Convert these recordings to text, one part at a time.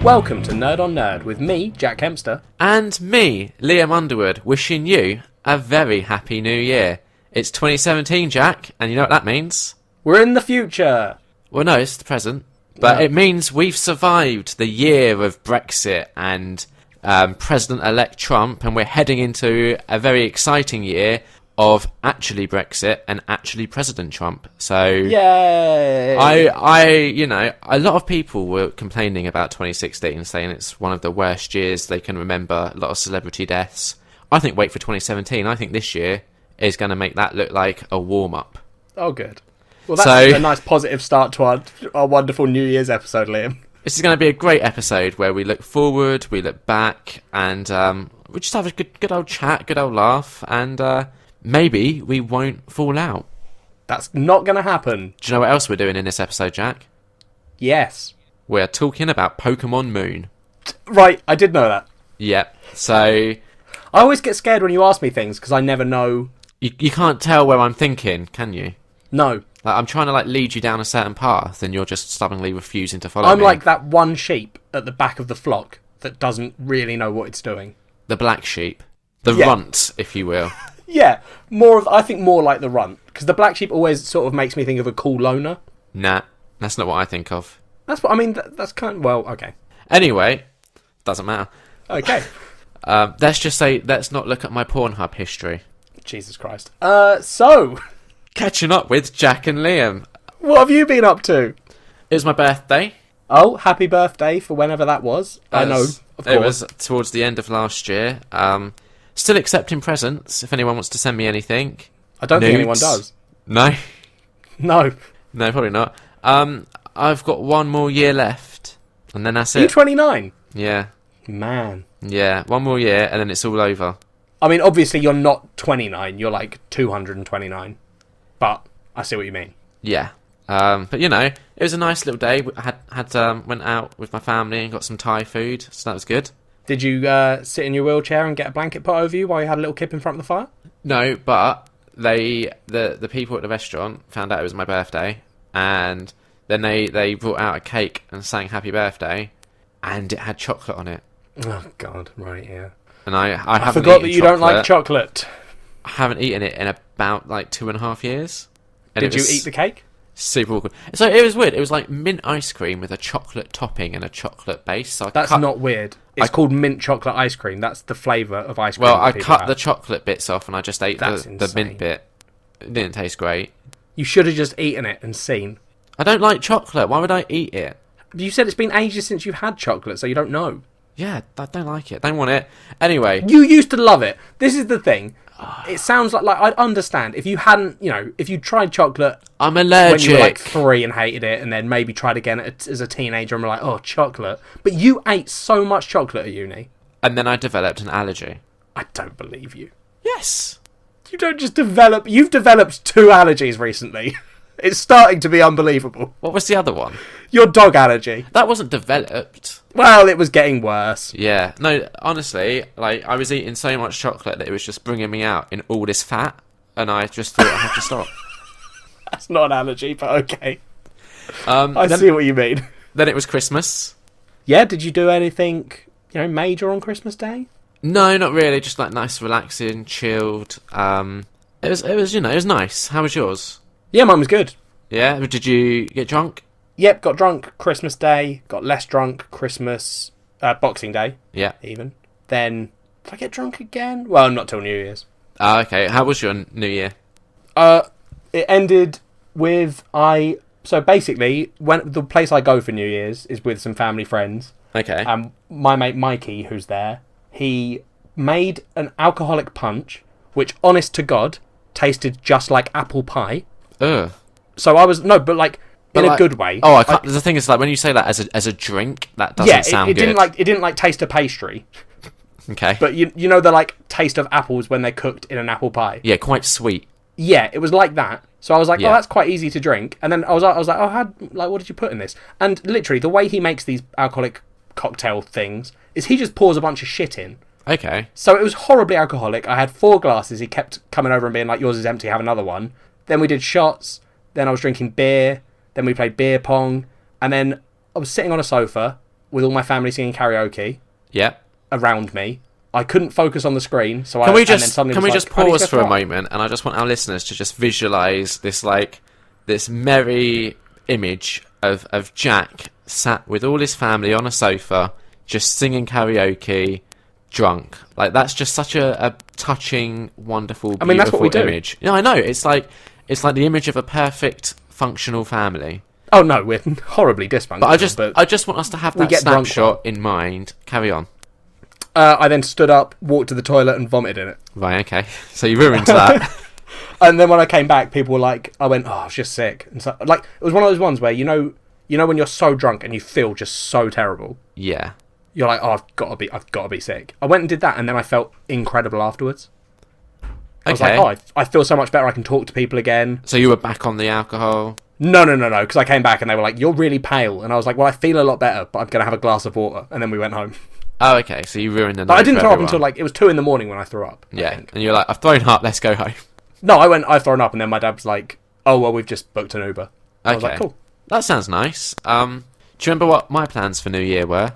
Welcome to Nerd on Nerd with me, Jack Kempster. And me, Liam Underwood, wishing you a very happy new year. It's 2017, Jack, and you know what that means? We're in the future. Well, no, it's the present. But It means we've survived the year of Brexit and President-elect Trump, and we're heading into a very exciting year of actually Brexit and actually President Trump. So, yay! a lot of people were complaining about 2016, saying it's one of the worst years they can remember, a lot of celebrity deaths. I think wait for 2017. I think this year is going to make that look like a warm-up. Oh, good. Well, that's a nice positive start to our wonderful New Year's episode, Liam. This is going to be a great episode where we look forward, we look back, and we just have a good old chat, good old laugh, and maybe we won't fall out. That's not going to happen. Do you know what else we're doing in this episode, Jack? Yes. We're talking about Pokemon Moon. Right, I did know that. Yep, so... I always get scared when you ask me things, because I never know... You can't tell where I'm thinking, can you? No. Like, I'm trying to lead you down a certain path, and you're just stubbornly refusing to follow me. I'm like that one sheep at the back of the flock that doesn't really know what it's doing. The black sheep. The runt, if you will. Yeah, I think more like the runt, because the black sheep always sort of makes me think of a cool loner. Nah, that's not what I think of. That's what I mean. That's kind of, well, okay. Anyway, doesn't matter. Okay. Let's just say, let's not look at my Pornhub history. Jesus Christ. So... Catching up with Jack and Liam. What have you been up to? It was my birthday. Oh, happy birthday for whenever that was. I know, of course. It was towards the end of last year. Still accepting presents, if anyone wants to send me anything. I don't think anyone does. No? No. No, probably not. I've got one more year left, and then that's it. Are you 29? Yeah. Man. Yeah, one more year, and then it's all over. I mean, obviously you're not 29, you're like 229. But I see what you mean. Yeah. But, it was a nice little day. I went out with my family and got some Thai food, so that was good. Did you sit in your wheelchair and get a blanket put over you while you had a little kip in front of the fire? No, but the people at the restaurant found out it was my birthday, and then they brought out a cake and sang happy birthday, and it had chocolate on it. Oh, God, right, yeah. And I haven't forgot that you don't like chocolate. I haven't eaten it in about 2.5 years. And Did you eat the cake? Super awkward. So it was weird. It was like mint ice cream with a chocolate topping and a chocolate base. So That's not weird. It's called mint chocolate ice cream. That's the flavour of ice cream. Well, I cut the chocolate bits off and I just ate the mint bit. It didn't taste great. You should have just eaten it and seen. I don't like chocolate. Why would I eat it? You said it's been ages since you've had chocolate, so you don't know. Yeah, I don't like it. Don't want it. Anyway. You used to love it. This is the thing. It sounds like I'd understand if you hadn't, if you tried chocolate. I'm allergic. When you were 3 and hated it, and then maybe tried again as a teenager and were like, oh, chocolate. But you ate so much chocolate at uni. And then I developed an allergy. I don't believe you. Yes. You don't just develop. You've developed 2 allergies recently. It's starting to be unbelievable. What was the other one? Your dog allergy. That wasn't developed. Well, it was getting worse. Yeah. No, honestly, I was eating so much chocolate that it was just bringing me out in all this fat, and I just thought I had to stop. That's not an allergy, but okay. I see what you mean. Then it was Christmas. Yeah, did you do anything, major on Christmas Day? No, not really. Just nice, relaxing, chilled. It was nice. How was yours? Yeah, mine was good. Yeah? Did you get drunk? Yep, got drunk Christmas Day, got less drunk Christmas, Boxing Day. Yeah. Even. Then, did I get drunk again? Well, not till New Year's. Okay. How was your New Year? It ended with so basically, when the place I go for New Year's is with some family friends. Okay. My mate Mikey, who's there, he made an alcoholic punch, which, honest to God, tasted just like apple pie. Ugh. So I was in a good way. Oh, the thing is, when you say that as a drink, that doesn't sound good. It didn't taste of pastry. Okay. But you know the taste of apples when they're cooked in an apple pie. Yeah, quite sweet. Yeah, it was like that. So I was like, oh, that's quite easy to drink. And then I was like, oh, what did you put in this? And literally, the way he makes these alcoholic cocktail things is he just pours a bunch of shit in. Okay. So it was horribly alcoholic. I had 4 glasses. He kept coming over and being like, yours is empty, have another one. Then we did shots. Then I was drinking beer. Then we played beer pong. And then I was sitting on a sofa with all my family singing karaoke Yeah. around me. I couldn't focus on the screen, so Can we just pause pause for a moment, and I just want our listeners to just visualise this merry image of Jack sat with all his family on a sofa, just singing karaoke, drunk. Like, that's just such a touching, wonderful, beautiful that's what we do. image. Yeah, I know. It's like the image of a perfect, functional family. Oh no, we're horribly dysfunctional. But I just want us to have that snapshot in mind. Carry on. I then stood up, walked to the toilet, and vomited in it. Right, okay. So you ruined that. And then when I came back, people were like, I went, I was just sick. And so, like, it was one of those ones where, you know when you're so drunk and you feel just so terrible? Yeah. You're like, I've got to be sick. I went and did that, and then I felt incredible afterwards. I was like, I feel so much better, I can talk to people again. So you were back on the alcohol? No, because I came back and they were like, you're really pale. And I was like, well, I feel a lot better, but I'm going to have a glass of water. And then we went home. Oh, okay, so you ruined the night. I didn't throw up until, like, it was 2 a.m. when I threw up. Yeah, and you're like, I've thrown up, let's go home. No, I've thrown up, and then my dad was like, oh, well, we've just booked an Uber. Okay. I was like, cool. That sounds nice. Do you remember what my plans for New Year were?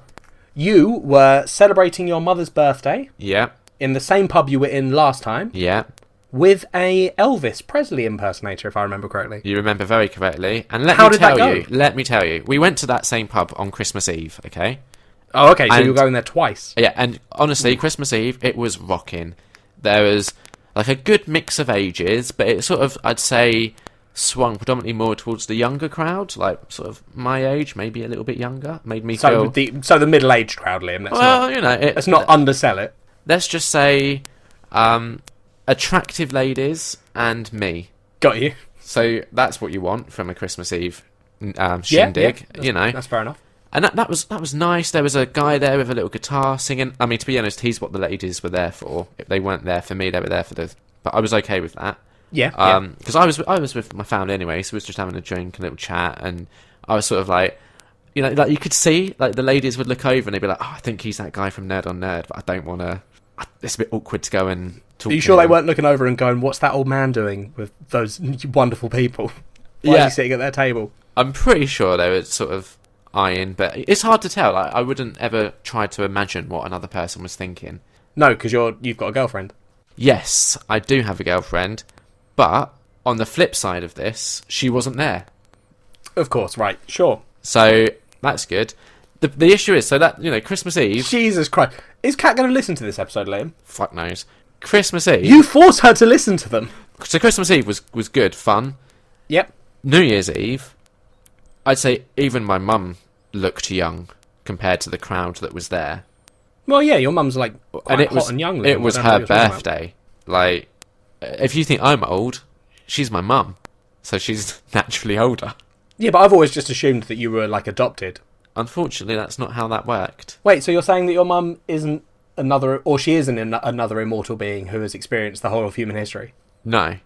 You were celebrating your mother's birthday. Yeah. In the same pub you were in last time. Yeah. With a Elvis Presley impersonator, if I remember correctly. You remember very correctly. And let me tell you, we went to that same pub on Christmas Eve, okay? Oh, okay, so you were going there twice. Yeah, and honestly, Christmas Eve, it was rocking. There was, like, a good mix of ages, but it sort of, I'd say, swung predominantly more towards the younger crowd, like, sort of my age, maybe a little bit younger. Made me feel... So the middle-aged crowd, Liam, let's not undersell it. Let's just say, attractive ladies and me. Got you. So that's what you want from a Christmas Eve shindig, you know. That's fair enough. And that was nice. There was a guy there with a little guitar singing. I mean, to be honest, he's what the ladies were there for. If they weren't there for me, they were there for the... But I was okay with that. Yeah. Because I was with my family anyway, so we was just having a drink, a little chat, and I was sort of like, you know, like you could see, like the ladies would look over and they'd be like, oh, I think he's that guy from Nerd on Nerd, but I don't want to... It's a bit awkward to go and talk. Are you sure they weren't looking over and going, what's that old man doing with those wonderful people? Why is he sitting at their table? I'm pretty sure they were sort of eyeing, but it's hard to tell. Like, I wouldn't ever try to imagine what another person was thinking. No, because you've got a girlfriend. Yes, I do have a girlfriend, but on the flip side of this, she wasn't there. Of course, right, sure. So that's good. The issue is, so that, you know, Christmas Eve... Jesus Christ. Is Kat going to listen to this episode, Liam? Fuck knows. Christmas Eve... You forced her to listen to them. So Christmas Eve was good, fun. Yep. New Year's Eve, I'd say even my mum looked young compared to the crowd that was there. Well, yeah, your mum's like quite hot and young. Liam. It was her birthday. Like, if you think I'm old, she's my mum. So she's naturally older. Yeah, but I've always just assumed that you were, like, adopted. Unfortunately, that's not how that worked. Wait, so you're saying that your mum isn't another... Or she isn't another immortal being who has experienced the whole of human history? No.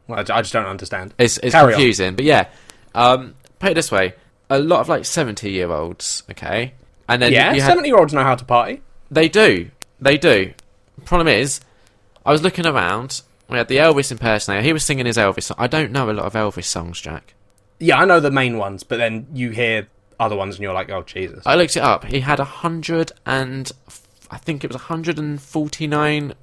Well, I just don't understand. It's confusing, on. But yeah. Put it this way. A lot of, like, 70-year-olds, okay? And then yeah, 70-year-olds know how to party. They do. They do. Problem is, I was looking around. We had the Elvis impersonator. He was singing his Elvis song. I don't know a lot of Elvis songs, Jack. Yeah, I know the main ones, but then you hear other ones and you're like, oh, Jesus. I looked it up. He had 149,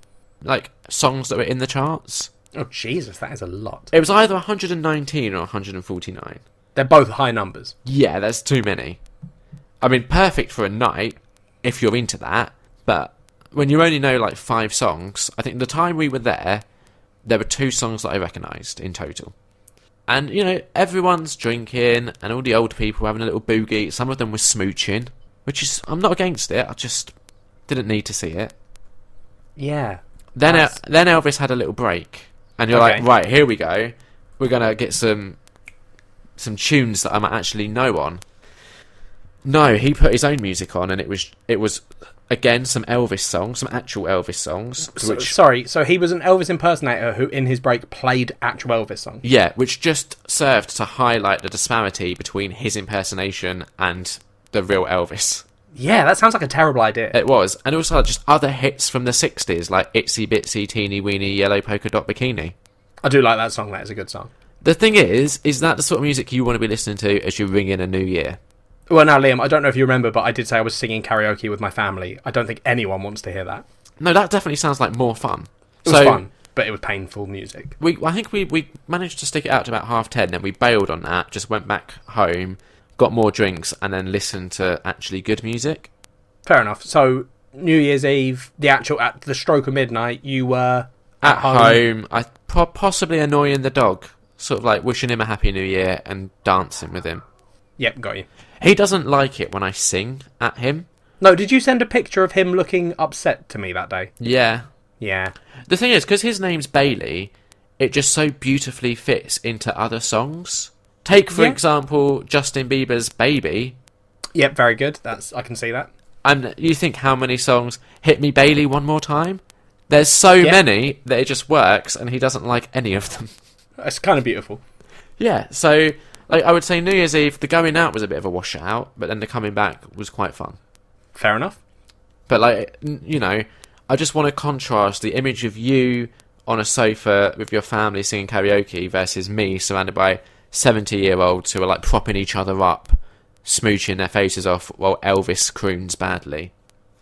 like, songs that were in the charts. Oh, Jesus, that is a lot. It was either 119 or 149. They're both high numbers. Yeah, there's too many. I mean, perfect for a night, if you're into that, but when you only know, like, 5 songs, I think the time we were there were 2 songs that I recognised in total. And, you know, everyone's drinking, and all the old people were having a little boogie. Some of them were smooching, which is... I'm not against it, I just didn't need to see it. Yeah. Then Elvis had a little break, and you're like, right, here we go. We're going to get some tunes that I might actually know on. No, he put his own music on, and it was again some Elvis songs, some actual Elvis songs. So he was an Elvis impersonator who, in his break, played actual Elvis songs. Yeah, which just served to highlight the disparity between his impersonation and the real Elvis. Yeah, that sounds like a terrible idea. It was, and also just other hits from the 60s, like Itsy Bitsy Teeny Weeny Yellow Polka Dot Bikini. I do like that song. That is a good song. The thing is that the sort of music you want to be listening to as you ring in a new year? Well, now, Liam, I don't know if you remember, but I did say I was singing karaoke with my family. I don't think anyone wants to hear that. No, that definitely sounds like more fun. It was fun, but it was painful music. I think we managed to stick it out to about 10:30, then we bailed on that, just went back home, got more drinks, and then listened to actually good music. Fair enough. So, New Year's Eve, at the stroke of midnight, you were at home. I possibly annoying the dog, sort of like wishing him a happy new year and dancing with him. Yep, got you. He doesn't like it when I sing at him. No, did you send a picture of him looking upset to me that day? Yeah. Yeah. The thing is, because his name's Bailey, it just so beautifully fits into other songs. Take, for example, Justin Bieber's Baby. Yep, very good. I can see that. And you think how many songs, Hit Me Bailey One More Time? There's so many that it just works, and he doesn't like any of them. It's kind of beautiful. Yeah, so like I would say New Year's Eve, the going out was a bit of a washout, but then the coming back was quite fun. Fair enough. But like, you know, I just want to contrast the image of you on a sofa with your family singing karaoke versus me surrounded by 70-year-olds who are like propping each other up, smooching their faces off while Elvis croons badly.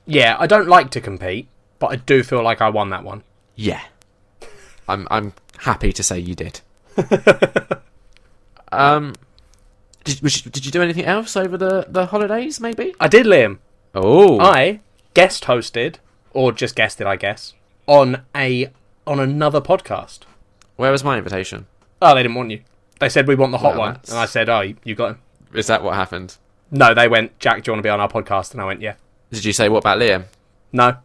Yeah, I don't like to compete, but I do feel like I won that one. Yeah. I'm happy to say you did. Did you do anything else over the holidays, maybe? I did, Liam. Oh. I guest hosted, or just guested, I guess, on another podcast. Where was my invitation? Oh, they didn't want you. They said, we want the hot one. That's... And I said, oh, you got him. Is that what happened? No, they went, Jack, do you want to be on our podcast? And I went, yeah. Did you say, what about Liam? No.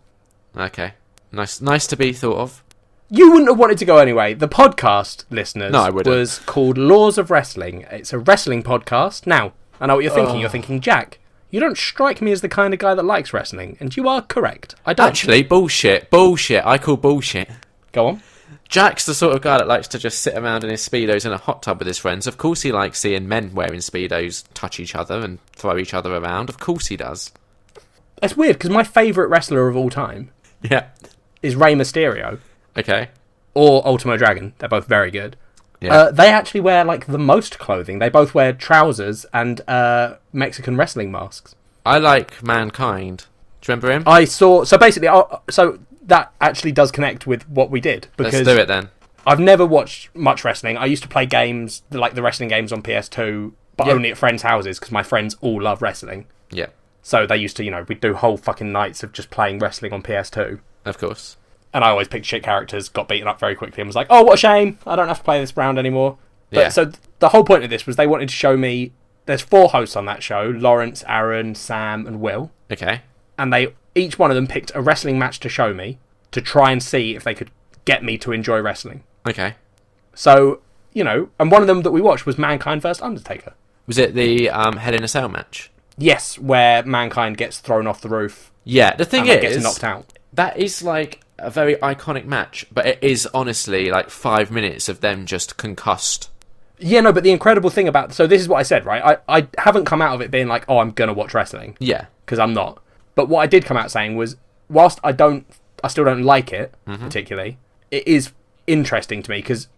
Okay. Nice to be thought of. You wouldn't have wanted to go anyway. The podcast, listeners, no, I wouldn't. Was called Laws of Wrestling. It's a wrestling podcast. Now, I know what you're thinking. You're thinking, Jack, you don't strike me as the kind of guy that likes wrestling. And you are correct. I don't. Actually, bullshit. I call bullshit. Go on. Jack's the sort of guy that likes to just sit around in his Speedos in a hot tub with his friends. Of course he likes seeing men wearing Speedos touch each other and throw each other around. Of course he does. It's weird, because my favourite wrestler of all time is Rey Mysterio. Okay. Or Ultimo Dragon. They're both very good. Yeah. They actually wear, like, the most clothing. They both wear trousers and Mexican wrestling masks. I like Mankind. Do you remember him? I saw... So basically, so that actually does connect with what we did. Because let's do it then. I've never watched much wrestling. I used to play games, like the wrestling games on PS2, but only at friends' houses, because my friends all love wrestling. Yeah. So they used to, we'd do whole fucking nights of just playing wrestling on PS2. Of course. And I always picked shit characters, got beaten up very quickly, and was like, oh, what a shame. I don't have to play this round anymore. But so the whole point of this was they wanted to show me... There's 4 hosts on that show. Lawrence, Aaron, Sam, and Will. Okay. And each one of them picked a wrestling match to show me to try and see if they could get me to enjoy wrestling. Okay. So, and one of them that we watched was Mankind vs. Undertaker. Was it the Hell in a Cell match? Yes, where Mankind gets thrown off the roof. Yeah, the thing is... gets knocked out. That is like a very iconic match, but it is honestly like 5 minutes of them just concussed. Yeah, no, but the incredible thing about... So this is what I said, right? I haven't come out of it being like, oh, I'm going to watch wrestling. Yeah. Because I'm not. But what I did come out saying was, whilst I still don't like it, particularly, it is interesting to me, because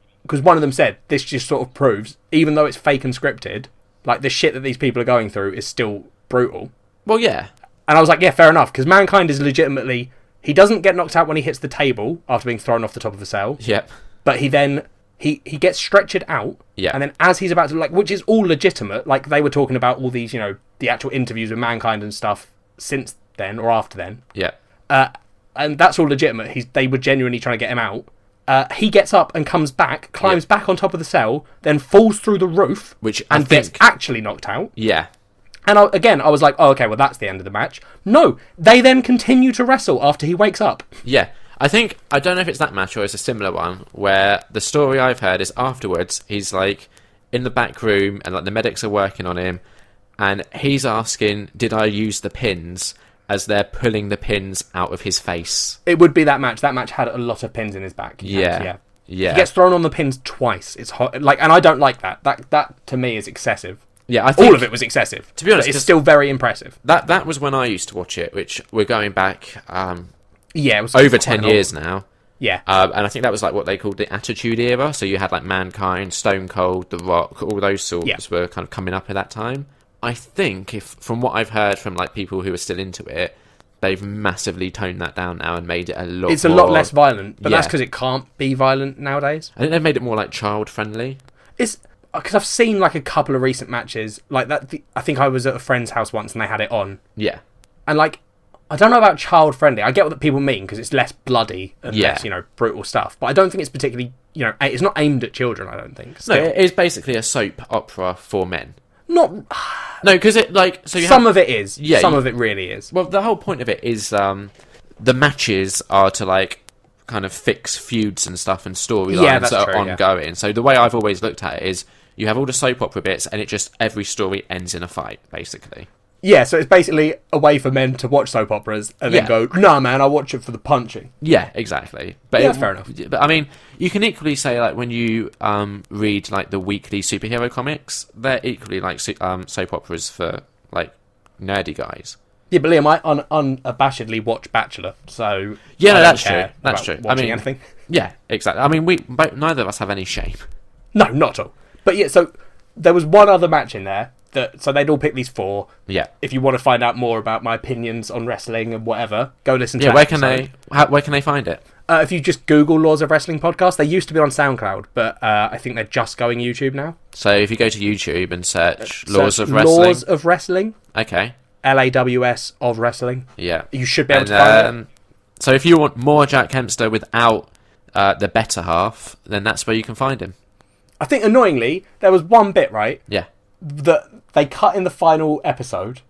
one of them said, this just sort of proves, even though it's fake and scripted, like, the shit that these people are going through is still brutal. Well, yeah. And I was like, yeah, fair enough, because Mankind is legitimately... He doesn't get knocked out when he hits the table after being thrown off the top of a cell. Yep. But he then... He gets stretchered out. Yeah. And then as he's about to... which is all legitimate. Like, they were talking about all these, the actual interviews with Mankind and stuff since then or after then. Yeah. And that's all legitimate. They were genuinely trying to get him out. He gets up and comes back, climbs back on top of the cell, then falls through the roof, gets actually knocked out. Yeah. And I was like, oh, okay, well, that's the end of the match. No, they then continue to wrestle after he wakes up. Yeah. I don't know if it's that match or it's a similar one, where the story I've heard is afterwards, he's like in the back room and like the medics are working on him, and he's asking, did I use the pins? As they're pulling the pins out of his face. It would be that match. That match had a lot of pins in his back. Yeah. He gets thrown on the pins twice. It's hot, and I don't like that. That to me is excessive. Yeah, I think all of it was excessive. To be honest, it's still very impressive. That was when I used to watch it, which we're going back. It was over 10 years now. Yeah, and I think that was like what they called the Attitude Era. So you had like Mankind, Stone Cold, The Rock, all those sorts were kind of coming up at that time. I think from what I've heard from like people who are still into it, they've massively toned that down now and made it a lot. It's a lot less violent, but that's because it can't be violent nowadays. I think they've made it more like child friendly. It's because I've seen like a couple of recent matches like that. I think I was at a friend's house once and they had it on. Yeah, and like I don't know about child friendly. I get what people mean because it's less bloody and less brutal stuff, but I don't think it's particularly it's not aimed at children. I don't think. Still. No, it is basically a soap opera for men. Not. No, because it of it is. Yeah, some of it really is. Well, the whole point of it is the matches are to like kind of fix feuds and stuff and storylines that are ongoing. Yeah. So the way I've always looked at it is you have all the soap opera bits and it just every story ends in a fight, basically. Yeah, so it's basically a way for men to watch soap operas and then go, nah, man, I watch it for the punching. Yeah, exactly. But that's fair enough. But I mean, you can equally say, like, when you read, like, the weekly superhero comics, they're equally, like, soap operas for, like, nerdy guys. Yeah, but Liam, I unabashedly watch Bachelor, so... Yeah, no, that's true. That's true. Watching anything. Yeah, exactly. I mean, neither of us have any shame. No, not at all. But yeah, so there was one other match in there. So they'd all pick these 4. Yeah. If you want to find out more about my opinions on wrestling and whatever, go listen to where can they find it? If you just Google Laws of Wrestling podcast, they used to be on SoundCloud, but I think they're just going YouTube now. So if you go to YouTube and search Laws of Wrestling. Laws of Wrestling. Okay. LAWS of Wrestling. Yeah. You should be able to find it. So if you want more Jack Kempster without the better half, then that's where you can find him. I think annoyingly, there was one bit, right? Yeah. That they cut in the final episode,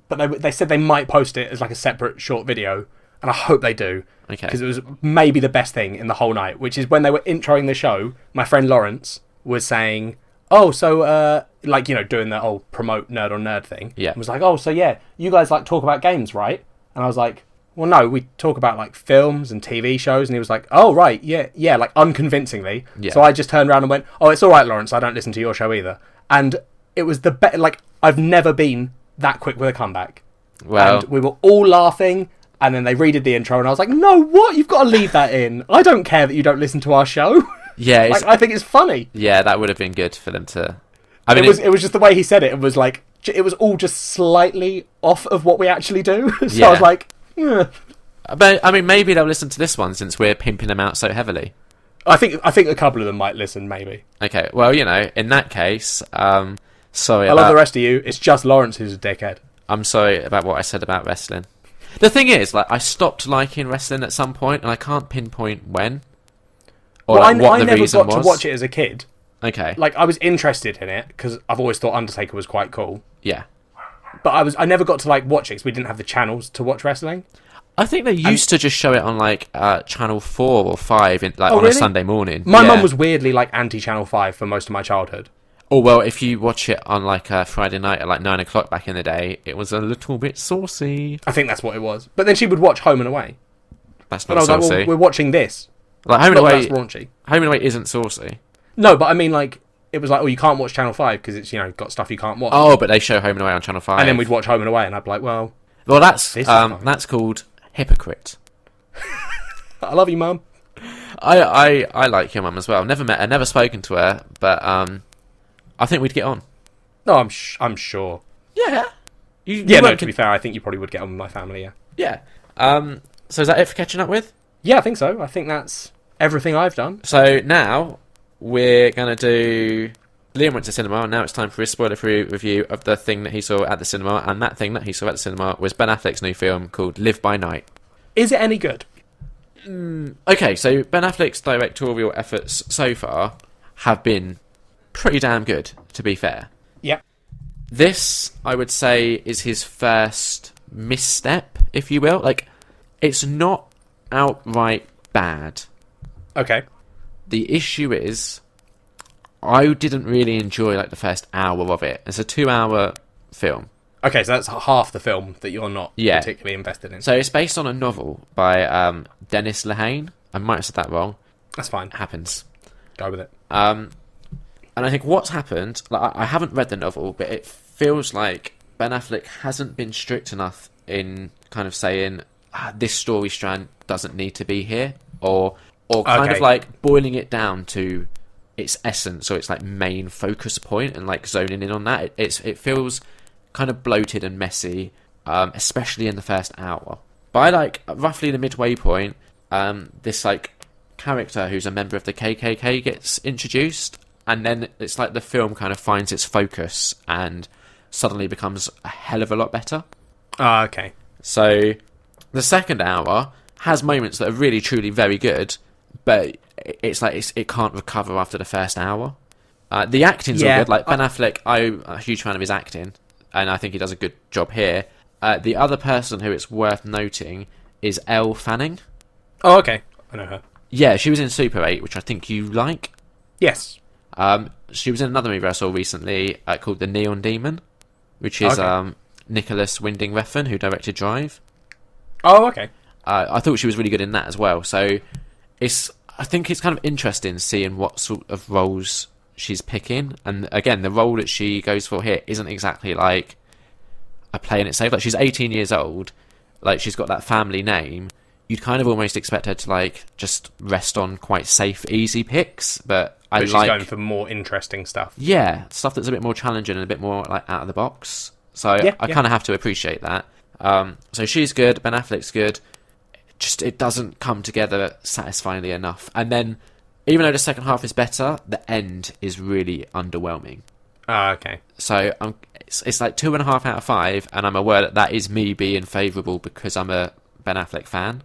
but they said they might post it as like a separate short video, and I hope they do. Okay. Because it was maybe the best thing in the whole night, which is when they were introing the show, my friend Lawrence was saying, oh, so, doing the whole promote Nerd on Nerd thing. Yeah. And was like, oh, so yeah, you guys like talk about games, right? And I was like, well, no, we talk about like films and TV shows. And he was like, oh, right, yeah, like unconvincingly. Yeah. So I just turned around and went, oh, it's all right, Lawrence, I don't listen to your show either. And it was the best. Like, I've never been that quick with a comeback. Well, and we were all laughing, and then they redid the intro, and I was like, no, what? You've got to leave that in. I don't care that you don't listen to our show. Yeah. Like, I think it's funny. Yeah, that would have been good for them to... I mean, it was just the way he said it. It was like, it was all just slightly off of what we actually do. So I was like, yeah. But, I mean, maybe they'll listen to this one since we're pimping them out so heavily. I think a couple of them might listen, maybe. Okay, well, in that case... sorry I love the rest of you. It's just Lawrence who's a dickhead. I'm sorry about what I said about wrestling. The thing is, like, I stopped liking wrestling at some point, and I can't pinpoint when. Or what the reason was. I never got to watch it as a kid. Okay. Like, I was interested in it, because I've always thought Undertaker was quite cool. Yeah. But I never got to, like, watch it, because we didn't have the channels to watch wrestling. I think they used to just show it on, like, Channel 4 or 5, on a Sunday morning. My mum was weirdly, like, anti-Channel 5 for most of my childhood. Oh, well, if you watch it on, like, a Friday night at, like, 9 o'clock back in the day, it was a little bit saucy. I think that's what it was. But then she would watch Home and Away. That's not saucy. I was like, well, we're watching this. Like, Home and Away... That's raunchy. Home and Away isn't saucy. No, but I mean, like, it was like, oh, you can't watch Channel 5 because it's, got stuff you can't watch. Oh, but they show Home and Away on Channel 5. And then we'd watch Home and Away, and I'd be like, well... Well, that's called hypocrite. I love you, Mum. I like your mum as well. I've never spoken to her, but I think we'd get on. No, I'm sure. Yeah. To be fair, I think you probably would get on with my family, yeah. Yeah. So is that it for catching up with? Yeah, I think so. I think that's everything I've done. So now we're going to do... Liam went to cinema, and now it's time for his spoiler-free review of the thing that he saw at the cinema, and that thing that he saw at the cinema was Ben Affleck's new film called Live by Night. Is it any good? Okay, so Ben Affleck's directorial efforts so far have been pretty damn good, to be fair. Yeah. This, I would say, is his first misstep, if you will. Like, it's not outright bad. Okay. The issue is, I didn't really enjoy, like, the first hour of it. It's a 2-hour film. Okay, so that's half the film that you're not particularly invested in. So it's based on a novel by Dennis Lehane. I might have said that wrong. That's fine. It happens. Go with it. And I think what's happened... Like, I haven't read the novel, but it feels like Ben Affleck hasn't been strict enough in kind of saying, this story strand doesn't need to be here. Or kind of, like, boiling it down to its essence or its, like, main focus point and, like, zoning in on that. It feels... kind of bloated and messy, especially in the first hour. By like roughly the midway point, this like character who's a member of the KKK gets introduced, and then it's like the film kind of finds its focus and suddenly becomes a hell of a lot better. Okay. So the second hour has moments that are really truly very good, but it's like it can't recover after the first hour. The acting's all good. Like Ben Affleck, I'm a huge fan of his acting, and I think he does a good job here. The other person who it's worth noting is Elle Fanning. Oh, okay. I know her. Yeah, she was in Super 8, which I think you like. Yes. She was in another movie I saw recently called The Neon Demon, which is Nicholas Winding Refn, who directed Drive. Oh, okay. I thought she was really good in that as well. So I think it's kind of interesting seeing what sort of roles she's picking. And again, the role that she goes for here isn't exactly like a playing it safe. Like, she's 18 years old. Like, she's got that family name. You'd kind of almost expect her to like just rest on quite safe, easy picks. But she's going for more interesting stuff. Yeah, stuff that's a bit more challenging and a bit more like out of the box. So I kind of have to appreciate that. So she's good. Ben Affleck's good. Just it doesn't come together satisfyingly enough. And then, even though the second half is better, the end is really underwhelming. Okay. So it's like 2.5 out of 5, and I'm aware that is me being favourable because I'm a Ben Affleck fan.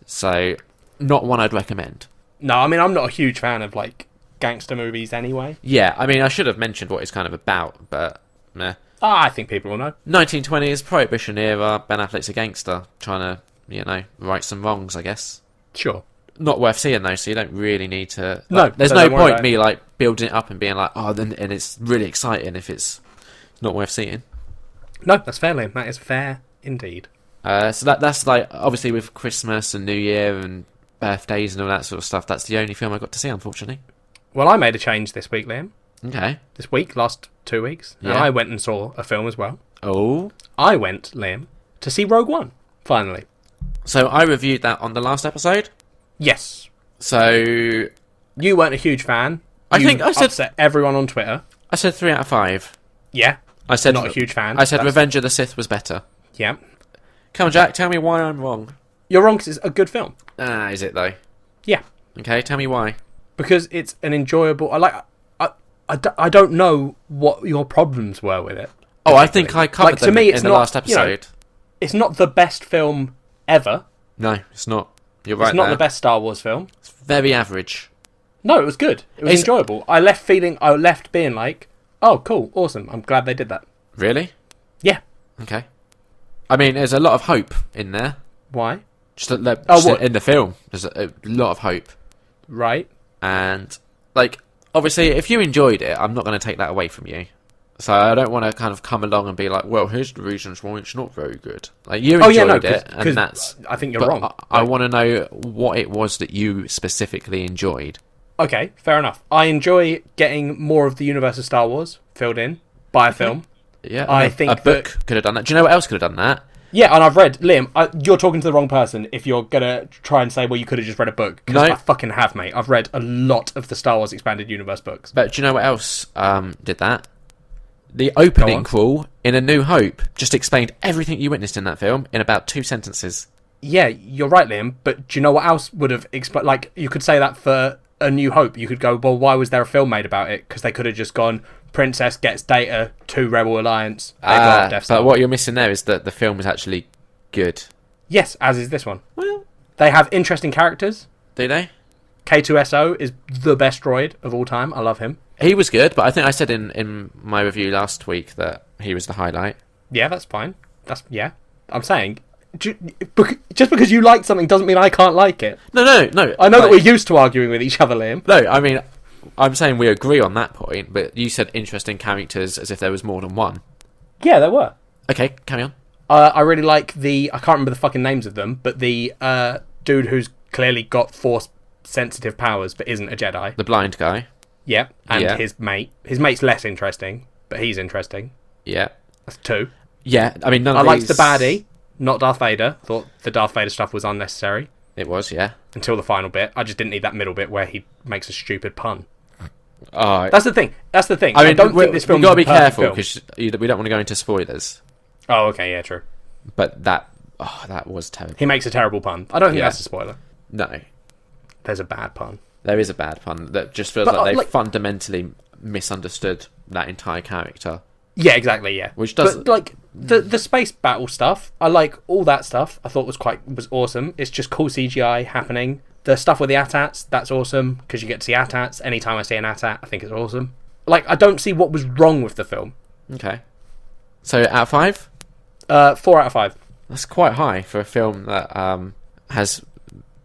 So, not one I'd recommend. No, I mean, I'm not a huge fan of like gangster movies anyway. Yeah, I mean, I should have mentioned what it's kind of about, but meh. I think people will know. 1920s, Prohibition era, Ben Affleck's a gangster, trying to, right some wrongs, I guess. Sure. Not worth seeing, though, so you don't really need to... No, there's no point me, building it up and being like, and it's really exciting if it's not worth seeing. No, that's fair, Liam. That is fair indeed. So that's, obviously with Christmas and New Year and birthdays and all that sort of stuff, that's the only film I got to see, unfortunately. Well, I made a change this week, Liam. Okay. This week, last 2 weeks. Yeah. And I went and saw a film as well. Oh? I went, Liam, to see Rogue One, finally. So I reviewed that on the last episode? Yes. So... You weren't a huge fan. I think I said... upset everyone on Twitter. I said 3 out of 5. Yeah. I said... Not a huge fan. I said Revenge of the Sith was better. Yeah. Come on, Jack, tell me why I'm wrong. You're wrong because it's a good film. Is it, though? Yeah. Okay, tell me why. Because it's an enjoyable... I don't know what your problems were with it. Oh, I think I covered them in the last episode. It's not the best film ever. No, it's not. You're right. It's not the best Star Wars film. It's very average. No, it was good. It was enjoyable. I left being like, oh, cool, awesome. I'm glad they did that. Really? Yeah. Okay. I mean, there's a lot of hope in there. Why? Just in the film, there's a lot of hope. Right. And, obviously, if you enjoyed it, I'm not going to take that away from you. So I don't want to kind of come along and be like, well, here's the reasons why it's not very good. You enjoyed it, and that's... I think you're wrong. I want to know what it was that you specifically enjoyed. Okay, fair enough. I enjoy getting more of the universe of Star Wars filled in by a film. Yeah, I think a book could have done that. Do you know what else could have done that? Yeah, and I've read... Liam, you're talking to the wrong person if you're going to try and say, well, you could have just read a book. Because I fucking have, mate. I've read a lot of the Star Wars Expanded Universe books. But do you know what else did that? The opening crawl in A New Hope just explained everything you witnessed in that film in about 2 sentences. Yeah, you're right, Liam. But do you know what else would have explained... you could say that for A New Hope. You could go, well, why was there a film made about it? Because they could have just gone... Princess gets Data to Rebel Alliance. They got Death Star. But what you're missing there is that the film is actually good. Yes, as is this one. Well, they have interesting characters. Do they? K2SO is the best droid of all time. I love him. He was good, but I think I said in my review last week that he was the highlight. Yeah, that's fine. I'm saying, just because you like something doesn't mean I can't like it. No. I know that we're used to arguing with each other, Liam. No, I mean... I'm saying we agree on that point, but you said interesting characters as if there was more than one. Yeah, there were. Okay, carry on. I really like I can't remember the fucking names of them, but the dude who's clearly got Force-sensitive powers but isn't a Jedi. The blind guy. Yeah, and his mate. His mate's less interesting, but he's interesting. Yeah. That's 2. Yeah, I mean, I liked the baddie, not Darth Vader. Thought the Darth Vader stuff was unnecessary. It was, yeah. Until the final bit. I just didn't need that middle bit where he makes a stupid pun. Oh, That's the thing. I mean, I don't think this film. We've got to be careful because we don't want to go into spoilers. Oh, okay, yeah, true. But that was terrible. He makes a terrible pun. I don't think that's a spoiler. No. There's a bad pun. There is a bad pun that just feels like they fundamentally misunderstood that entire character. Yeah, exactly, yeah. Which does... But, like, the space battle stuff, I like all that stuff. I thought was awesome. It's just cool CGI happening. The stuff with the AT-ATs, that's awesome, because you get to see AT-ATs. Anytime I see an AT-AT, I think it's awesome. Like, I don't see what was wrong with the film. Okay. So, out of 5? 4 out of 5. That's quite high for a film that has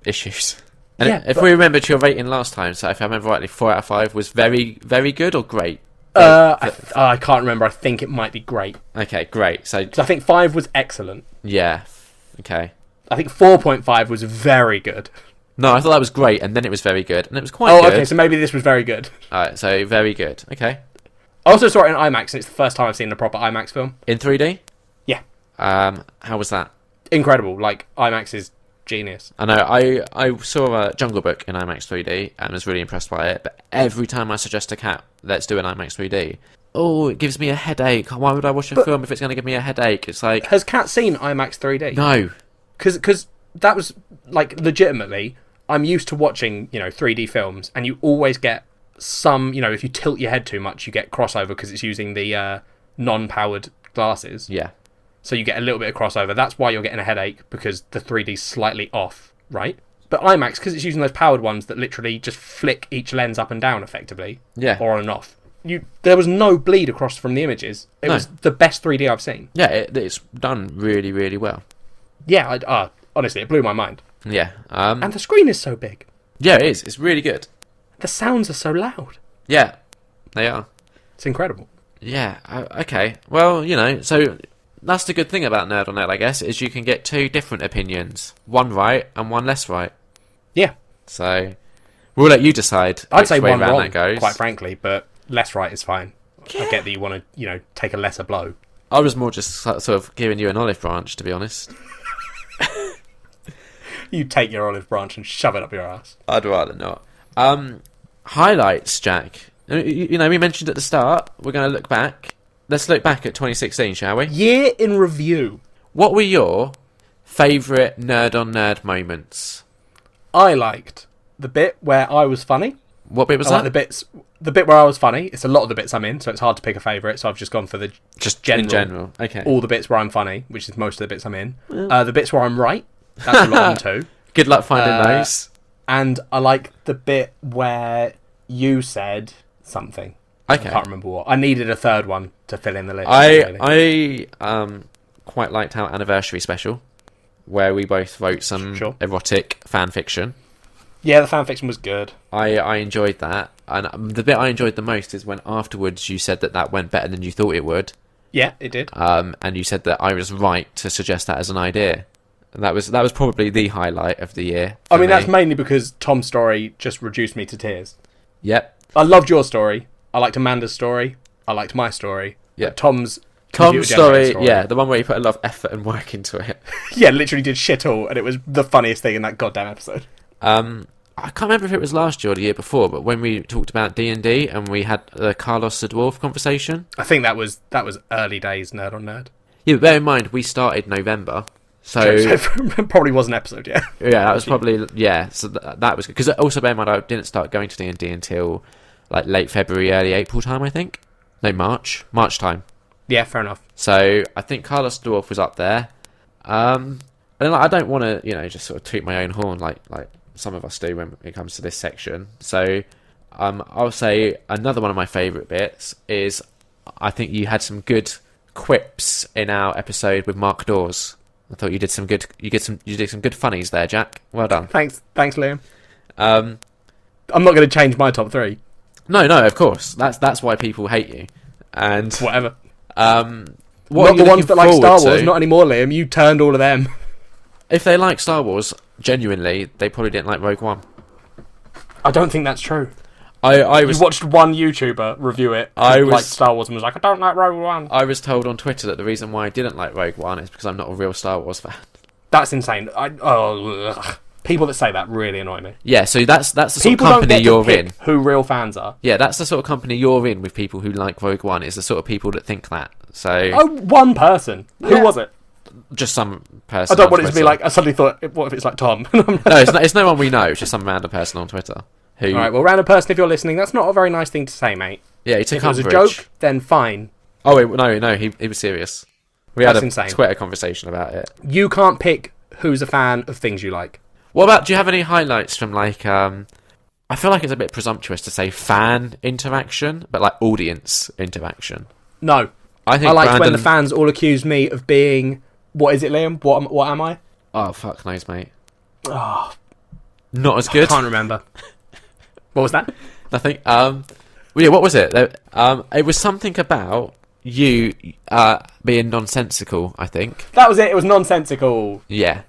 issues. And if we remembered your rating last time, so if I remember rightly, 4 out of 5 was very, very good or great? I can't remember. I think it might be great. Okay, great. So I think 5 was excellent. Yeah. Okay. I think 4.5 was very good. No, I thought that was great, and then it was very good, and it was quite good. Oh, okay, so maybe this was very good. Alright, so very good. Okay. I also saw it in IMAX, and it's the first time I've seen a proper IMAX film. In 3D? Yeah. How was that? Incredible. Like, IMAX is genius. I know, I saw Jungle Book in IMAX 3D, and was really impressed by it, but every time I suggest a cat, let's do an IMAX 3D, it gives me a headache. Why would I watch a film if it's going to give me a headache? It's like... Has Kat seen IMAX 3D? No. Because that was, like, legitimately... I'm used to watching, 3D films, and you always get some, if you tilt your head too much, you get crossover because it's using the non-powered glasses. Yeah. So you get a little bit of crossover. That's why you're getting a headache, because the 3D's slightly off, right? But IMAX, because it's using those powered ones that literally just flick each lens up and down, effectively. Yeah. Or on and off. There was no bleed across from the images. It was the best 3D I've seen. Yeah, it's done really, really well. Yeah, honestly, it blew my mind. Yeah. And the screen is so big. Yeah, it is. It's really good. The sounds are so loud. Yeah, they are. It's incredible. Yeah, okay. Well, so that's the good thing about Nerd on Nerd, I guess, is you can get 2 different opinions. One right and one less right. Yeah. So, we'll let you decide I'd say one wrong, that goes. Quite frankly, but less right is fine. Yeah. I get that you want to, take a lesser blow. I was more just sort of giving you an olive branch, to be honest. You take your olive branch and shove it up your ass. I'd rather not. Highlights, Jack. We mentioned at the start, we're going to look back. Let's look back at 2016, shall we? Year in review. What were your favourite Nerd on Nerd moments? I liked the bit where I was funny. What bit was that? The bit where I was funny. It's a lot of the bits I'm in, so it's hard to pick a favourite, so I've just gone for the general. In general, okay. All the bits where I'm funny, which is most of the bits I'm in. The bits where I'm right. That's a lot of them too. Good luck finding those. And I like the bit where you said something. Okay. I can't remember what. I needed a third one to fill in the list. I quite liked our anniversary special, where we both wrote some erotic fan fiction. Yeah, the fan fiction was good. I enjoyed that. And the bit I enjoyed the most is when afterwards you said that went better than you thought it would. Yeah, it did. And you said that I was right to suggest that as an idea. And that was probably the highlight of the year. I mean, that's mainly because Tom's story just reduced me to tears. Yep. I loved your story. I liked Amanda's story. I liked my story. Yeah. Tom's story, yeah, the one where he put a lot of effort and work into it. Yeah, literally did shit all, and it was the funniest thing in that goddamn episode. I can't remember if it was last year or the year before, but when we talked about D&D and we had the Carlos the Dwarf conversation. I think that was early days Nerd on Nerd. Yeah, but bear in mind, we started November. So probably was an episode, yeah. Yeah, that was probably, yeah, so that was good. Because also bear in mind, I didn't start going to D&D until like late February, early April time, I think. No, March time. Yeah, fair enough. So I think Carlos the Dwarf was up there. And I don't want to, just sort of toot my own horn like some of us do when it comes to this section. So I'll say another one of my favourite bits is I think you had some good quips in our episode with Mark Dawes. I thought you did some good funnies there, Jack. Well done. Thanks, Liam. I'm not going to change my top 3. No, of course. That's why people hate you. And whatever. What not the ones that like Star Wars, not anymore, Liam. You turned all of them. If they like Star Wars, genuinely, they probably didn't like Rogue One. I don't think that's true. You watched one YouTuber review it who liked Star Wars and was like, I don't like Rogue One. I was told on Twitter that the reason why I didn't like Rogue One is because I'm not a real Star Wars fan. That's insane. People that say that really annoy me. Yeah, so that's the sort People of company don't get you're to pick in. who real fans are. Yeah, that's the sort of company you're in with people who like Rogue One. It's the sort of people that think that. So One person. Who was it? just some person. I don't want on it to be Twitter. like. I suddenly thought, what if it's like Tom? No, it's no one we know. It's just some random person on Twitter. Who? All right, well, random person, if you're listening, that's not a very nice thing to say, mate. Yeah, he took If it was a umbrage. joke, then fine. Oh wait, no, he was serious. We That's had a insane. Twitter conversation about it. You can't pick who's a fan of things you like. What about? Do you have any highlights from like? I feel like it's a bit presumptuous to say fan interaction, but like audience interaction. No. I think I liked when Brandon... the fans all accused me of being... What is it, Liam? What am I? Oh, fuck knows, mate. Oh, Not as I good. can't remember. What was that? Nothing. Well, yeah, what was it? It was something about you being nonsensical, I think. That was it. It was nonsensical. Yeah.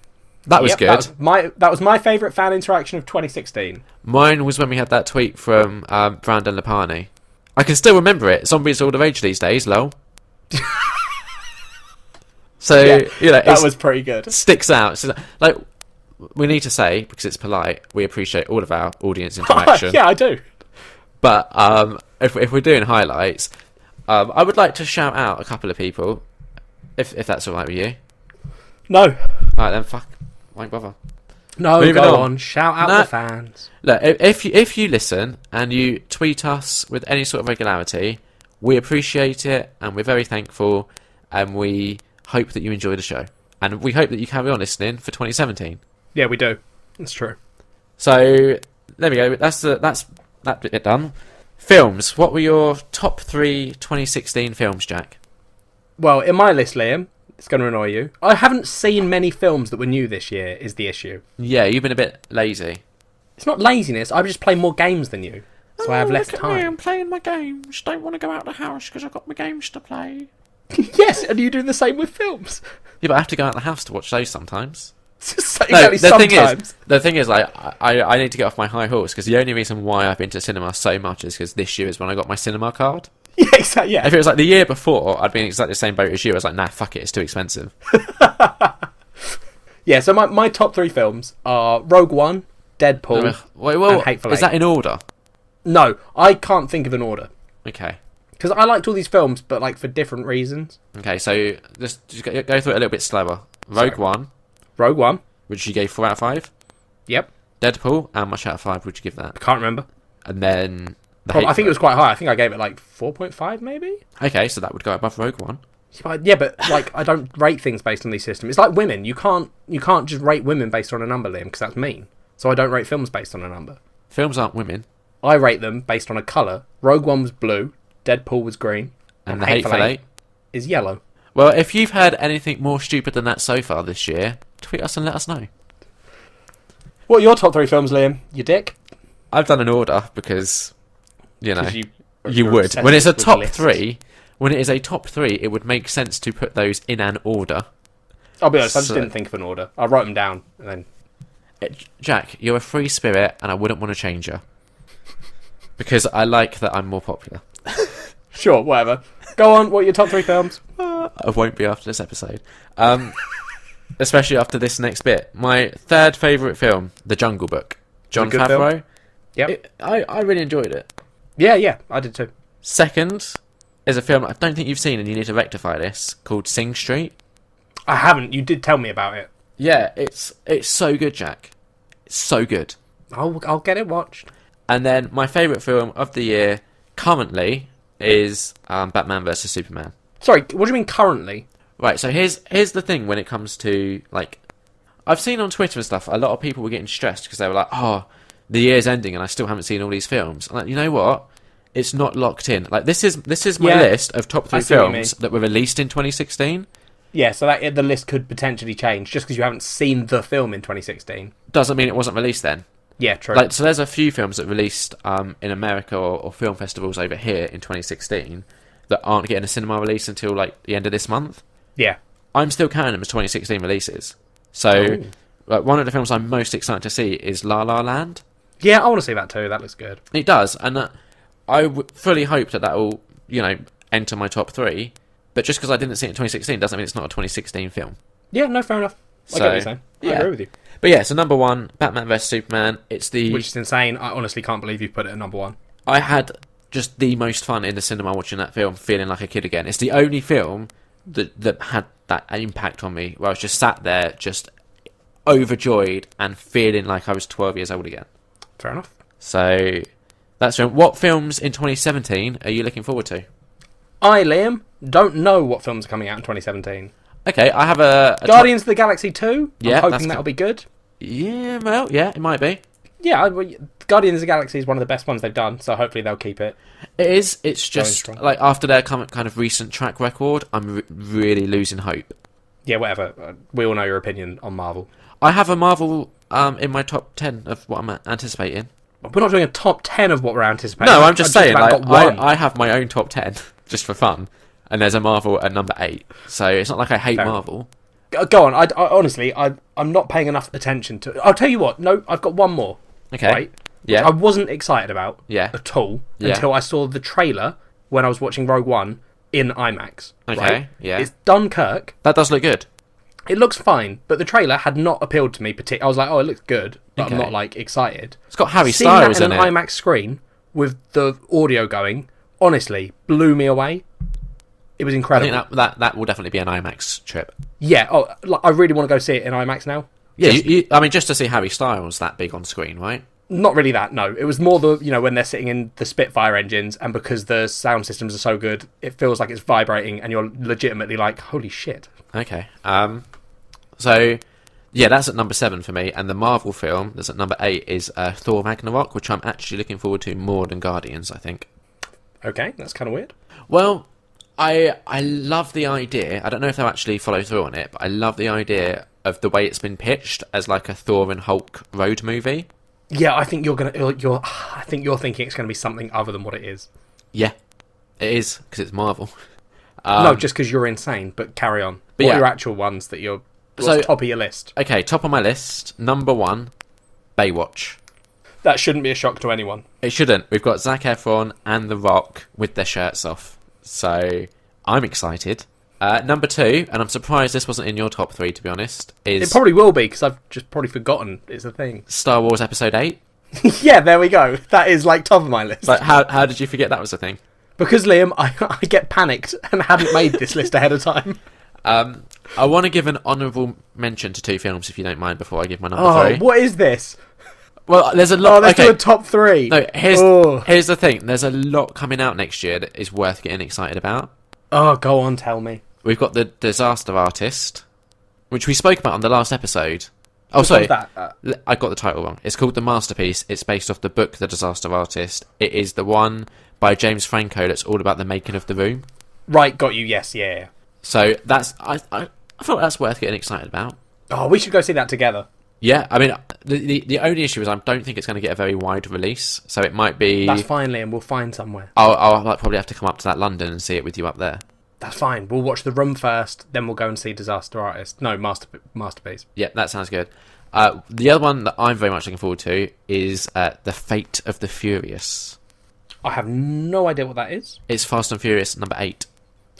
That was Yep, good. That was my favourite fan interaction of 2016. Mine was when we had that tweet from Brandon Lapani. I can still remember it. Zombies are all the rage these days, lol. So, Yeah, you know, that was pretty good. sticks out. So, like, we need to say, because it's polite, we appreciate all of our audience interaction. Yeah, I do. But if we're doing highlights, I would like to shout out a couple of people, if that's all right with you. No. All right, then, fuck. Won't bother. No, Moving go on. on. Shout out No. the fans. Look, if you listen and you tweet us with any sort of regularity, we appreciate it and we're very thankful, and we hope that you enjoy the show, and we hope that you carry on listening for 2017. Yeah, we do. That's true. So there we go. That's that bit done. Films. What were your top 3 2016 films, Jack? Well, in my list, Liam, it's going to annoy you. I haven't seen many films that were new this year, is the issue. Yeah, you've been a bit lazy. It's not laziness. I just play more games than you. So I have less look at me, time. I'm playing my games. Don't want to go out the house because I've got my games to play. Yes, and you do the same with films. Yeah, but I have to go out the house to watch those sometimes. Exactly, sometimes. The thing is, like, I need to get off my high horse, because the only reason why I've been to cinema so much is because this year is when I got my cinema card. Yeah, exactly. Yeah. If it was like the year before, I'd be in exactly the same boat as you. I was like, nah, fuck it, it's too expensive. Yeah, so my top 3 films are Rogue One, Deadpool, and Hateful Eight. Is that in order? No, I can't think of an order. Okay. Because I liked all these films, but like for different reasons. Okay, so just go through it a little bit slower. Rogue One, Rogue One. which you gave 4 out of 5. Yep. Deadpool, how much out of 5 would you give that? Can't remember. And then... I think it was quite high. I think I gave it like 4.5 maybe? Okay, so that would go above Rogue One. Yeah, but like I don't rate things based on these systems. It's like women. You can't just rate women based on a number, Liam, because that's mean. So I don't rate films based on a number. Films aren't women. I rate them based on a colour. Rogue One was blue, Deadpool was green, And The Hateful Eight is yellow. Well, if you've heard anything more stupid than that so far this year, tweet us and let us know. What are your top 3 films, Liam? You dick? I've done an order because, you know, 'Cause you you're would. obsessed When it's a with the top list. 3, when it is a top 3, it would make sense to put those in an order. I'll be honest, I just So- didn't think of an order. I wrote them down and then... Jack, you're a free spirit and I wouldn't want to change you. Because I like that I'm more popular. Sure, whatever. Go on, what are your top 3 films? I won't be after this episode. Especially after this next bit. My 3rd favourite film, The Jungle Book. Jon Good film. Favreau. Yep. I really enjoyed it. Yeah, I did too. 2nd is a film I don't think you've seen, and you need to rectify this, called Sing Street. I haven't. You did tell me about it. Yeah, it's so good, Jack. It's so good. I'll get it watched. And then my favourite film of the year currently is Batman vs Superman. Sorry, what do you mean currently? Right, so here's the thing when it comes to, like, I've seen on Twitter and stuff, a lot of people were getting stressed because they were like, oh, the year's ending and I still haven't seen all these films. I'm like, you know what? It's not locked in. Like, this is my list of top 3 I see what you films that were released in 2016. Yeah, so that the list could potentially change just because you haven't seen the film in 2016. Doesn't mean it wasn't released then. Yeah, true. Like, so there's a few films that released in America or film festivals over here in 2016 that aren't getting a cinema release until like the end of this month. Yeah. I'm still counting them as 2016 releases. So, like, one of the films I'm most excited to see is La La Land. Yeah, I want to see that too. That looks good. It does, and I fully hope that will, you know, enter my top 3. But just because I didn't see it in 2016 doesn't mean it's not a 2016 film. Yeah, no, fair enough. I get what you're saying. I agree with you. But yeah, so number 1, Batman vs Superman. Which is insane. I honestly can't believe you put it at number 1. I had just the most fun in the cinema watching that film, feeling like a kid again. It's the only film that had that impact on me, where I was just sat there, just overjoyed and feeling like I was 12 years old again. Fair enough. So that's what films in 2017 are you looking forward to? I, Liam, don't know what films are coming out in 2017. Okay, I have a Guardians of the Galaxy 2. Yeah, I'm hoping that'll be good. Yeah, well, yeah, it might be. Yeah, Guardians of the Galaxy is one of the best ones they've done, so hopefully they'll keep it. It is. It's just like after their kind of recent track record, I'm really losing hope. Yeah, whatever. We all know your opinion on Marvel. I have a Marvel in my top 10 of what I'm anticipating. We're not doing a top 10 of what we're anticipating. No, I'm just saying. I have my own top 10 just for fun, and there's a Marvel at number 8. So it's not like I hate Marvel. Go on. I honestly, I'm not paying enough attention to it. I'll tell you what. No, I've got one more. Okay. Right? Yeah. I wasn't excited about at all Yeah. until I saw the trailer when I was watching Rogue One in IMAX. Okay. Right? Yeah. It's Dunkirk. That does look good. It looks fine, but the trailer had not appealed to me particularly. I was like, oh, it looks good, but Okay. I'm not like excited. It's got Harry Seeing Styles that in an it. IMAX screen with the audio going, honestly, blew me away. It was I incredible. think that will definitely be an IMAX trip. Yeah. Oh, I really want to go see it in IMAX now. Yeah. I mean, just to see Harry Styles that big on screen, right? Not really that, no. It was more when they're sitting in the Spitfire engines, and because the sound systems are so good, it feels like it's vibrating, and you're legitimately like, holy shit. Okay. So, yeah, that's at number 7 for me, and the Marvel film that's at number 8 is Thor Ragnarok, which I'm actually looking forward to more than Guardians, I think. Okay, that's kind of weird. Well, I love the idea. I don't know if they'll actually follow through on it, but I love the idea of the way it's been pitched as like a Thor and Hulk road movie. Yeah, I think I think you're thinking it's going to be something other than what it is. Yeah, it is, because it's Marvel. No, just because you're insane, but carry on. What are your actual ones that what's top of your list? Okay, top of my list, number 1, Baywatch. That shouldn't be a shock to anyone. It shouldn't. We've got Zac Efron and The Rock with their shirts off. So, I'm excited. Number 2, and I'm surprised this wasn't in your top 3, to be honest, is... It probably will be, because I've just probably forgotten it's a thing. Star Wars Episode 8. Yeah, there we go. That is, like, top of my list. Like, how did you forget that was a thing? Because, Liam, I get panicked and hadn't made this list ahead of time. I want to give an honourable mention to 2 films, if you don't mind, before I give my number 3. What is this? Well, there's a lot... Oh, let's do a top 3. No, here's the thing. There's a lot coming out next year that is worth getting excited about. Oh, go on, tell me. We've got The Disaster Artist, which we spoke about on the last episode. Oh, Which sorry. one's that? I got the title wrong. It's called The Masterpiece. It's based off the book The Disaster Artist. It is the one by James Franco that's all about the making of The Room. Right, got you, yes, yeah. So that's... I thought that's worth getting excited about. Oh, we should go see that together. Yeah, I mean, the only issue is I don't think it's going to get a very wide release, so it might be... That's fine, Liam, we'll find somewhere. I'll probably have to come up to that London and see it with you up there. That's fine. We'll watch The Room first, then we'll go and see Disaster Artist. No, Masterpiece. Yeah, that sounds good. The other one that I'm very much looking forward to is The Fate of the Furious. I have no idea what that is. It's Fast and Furious number 8.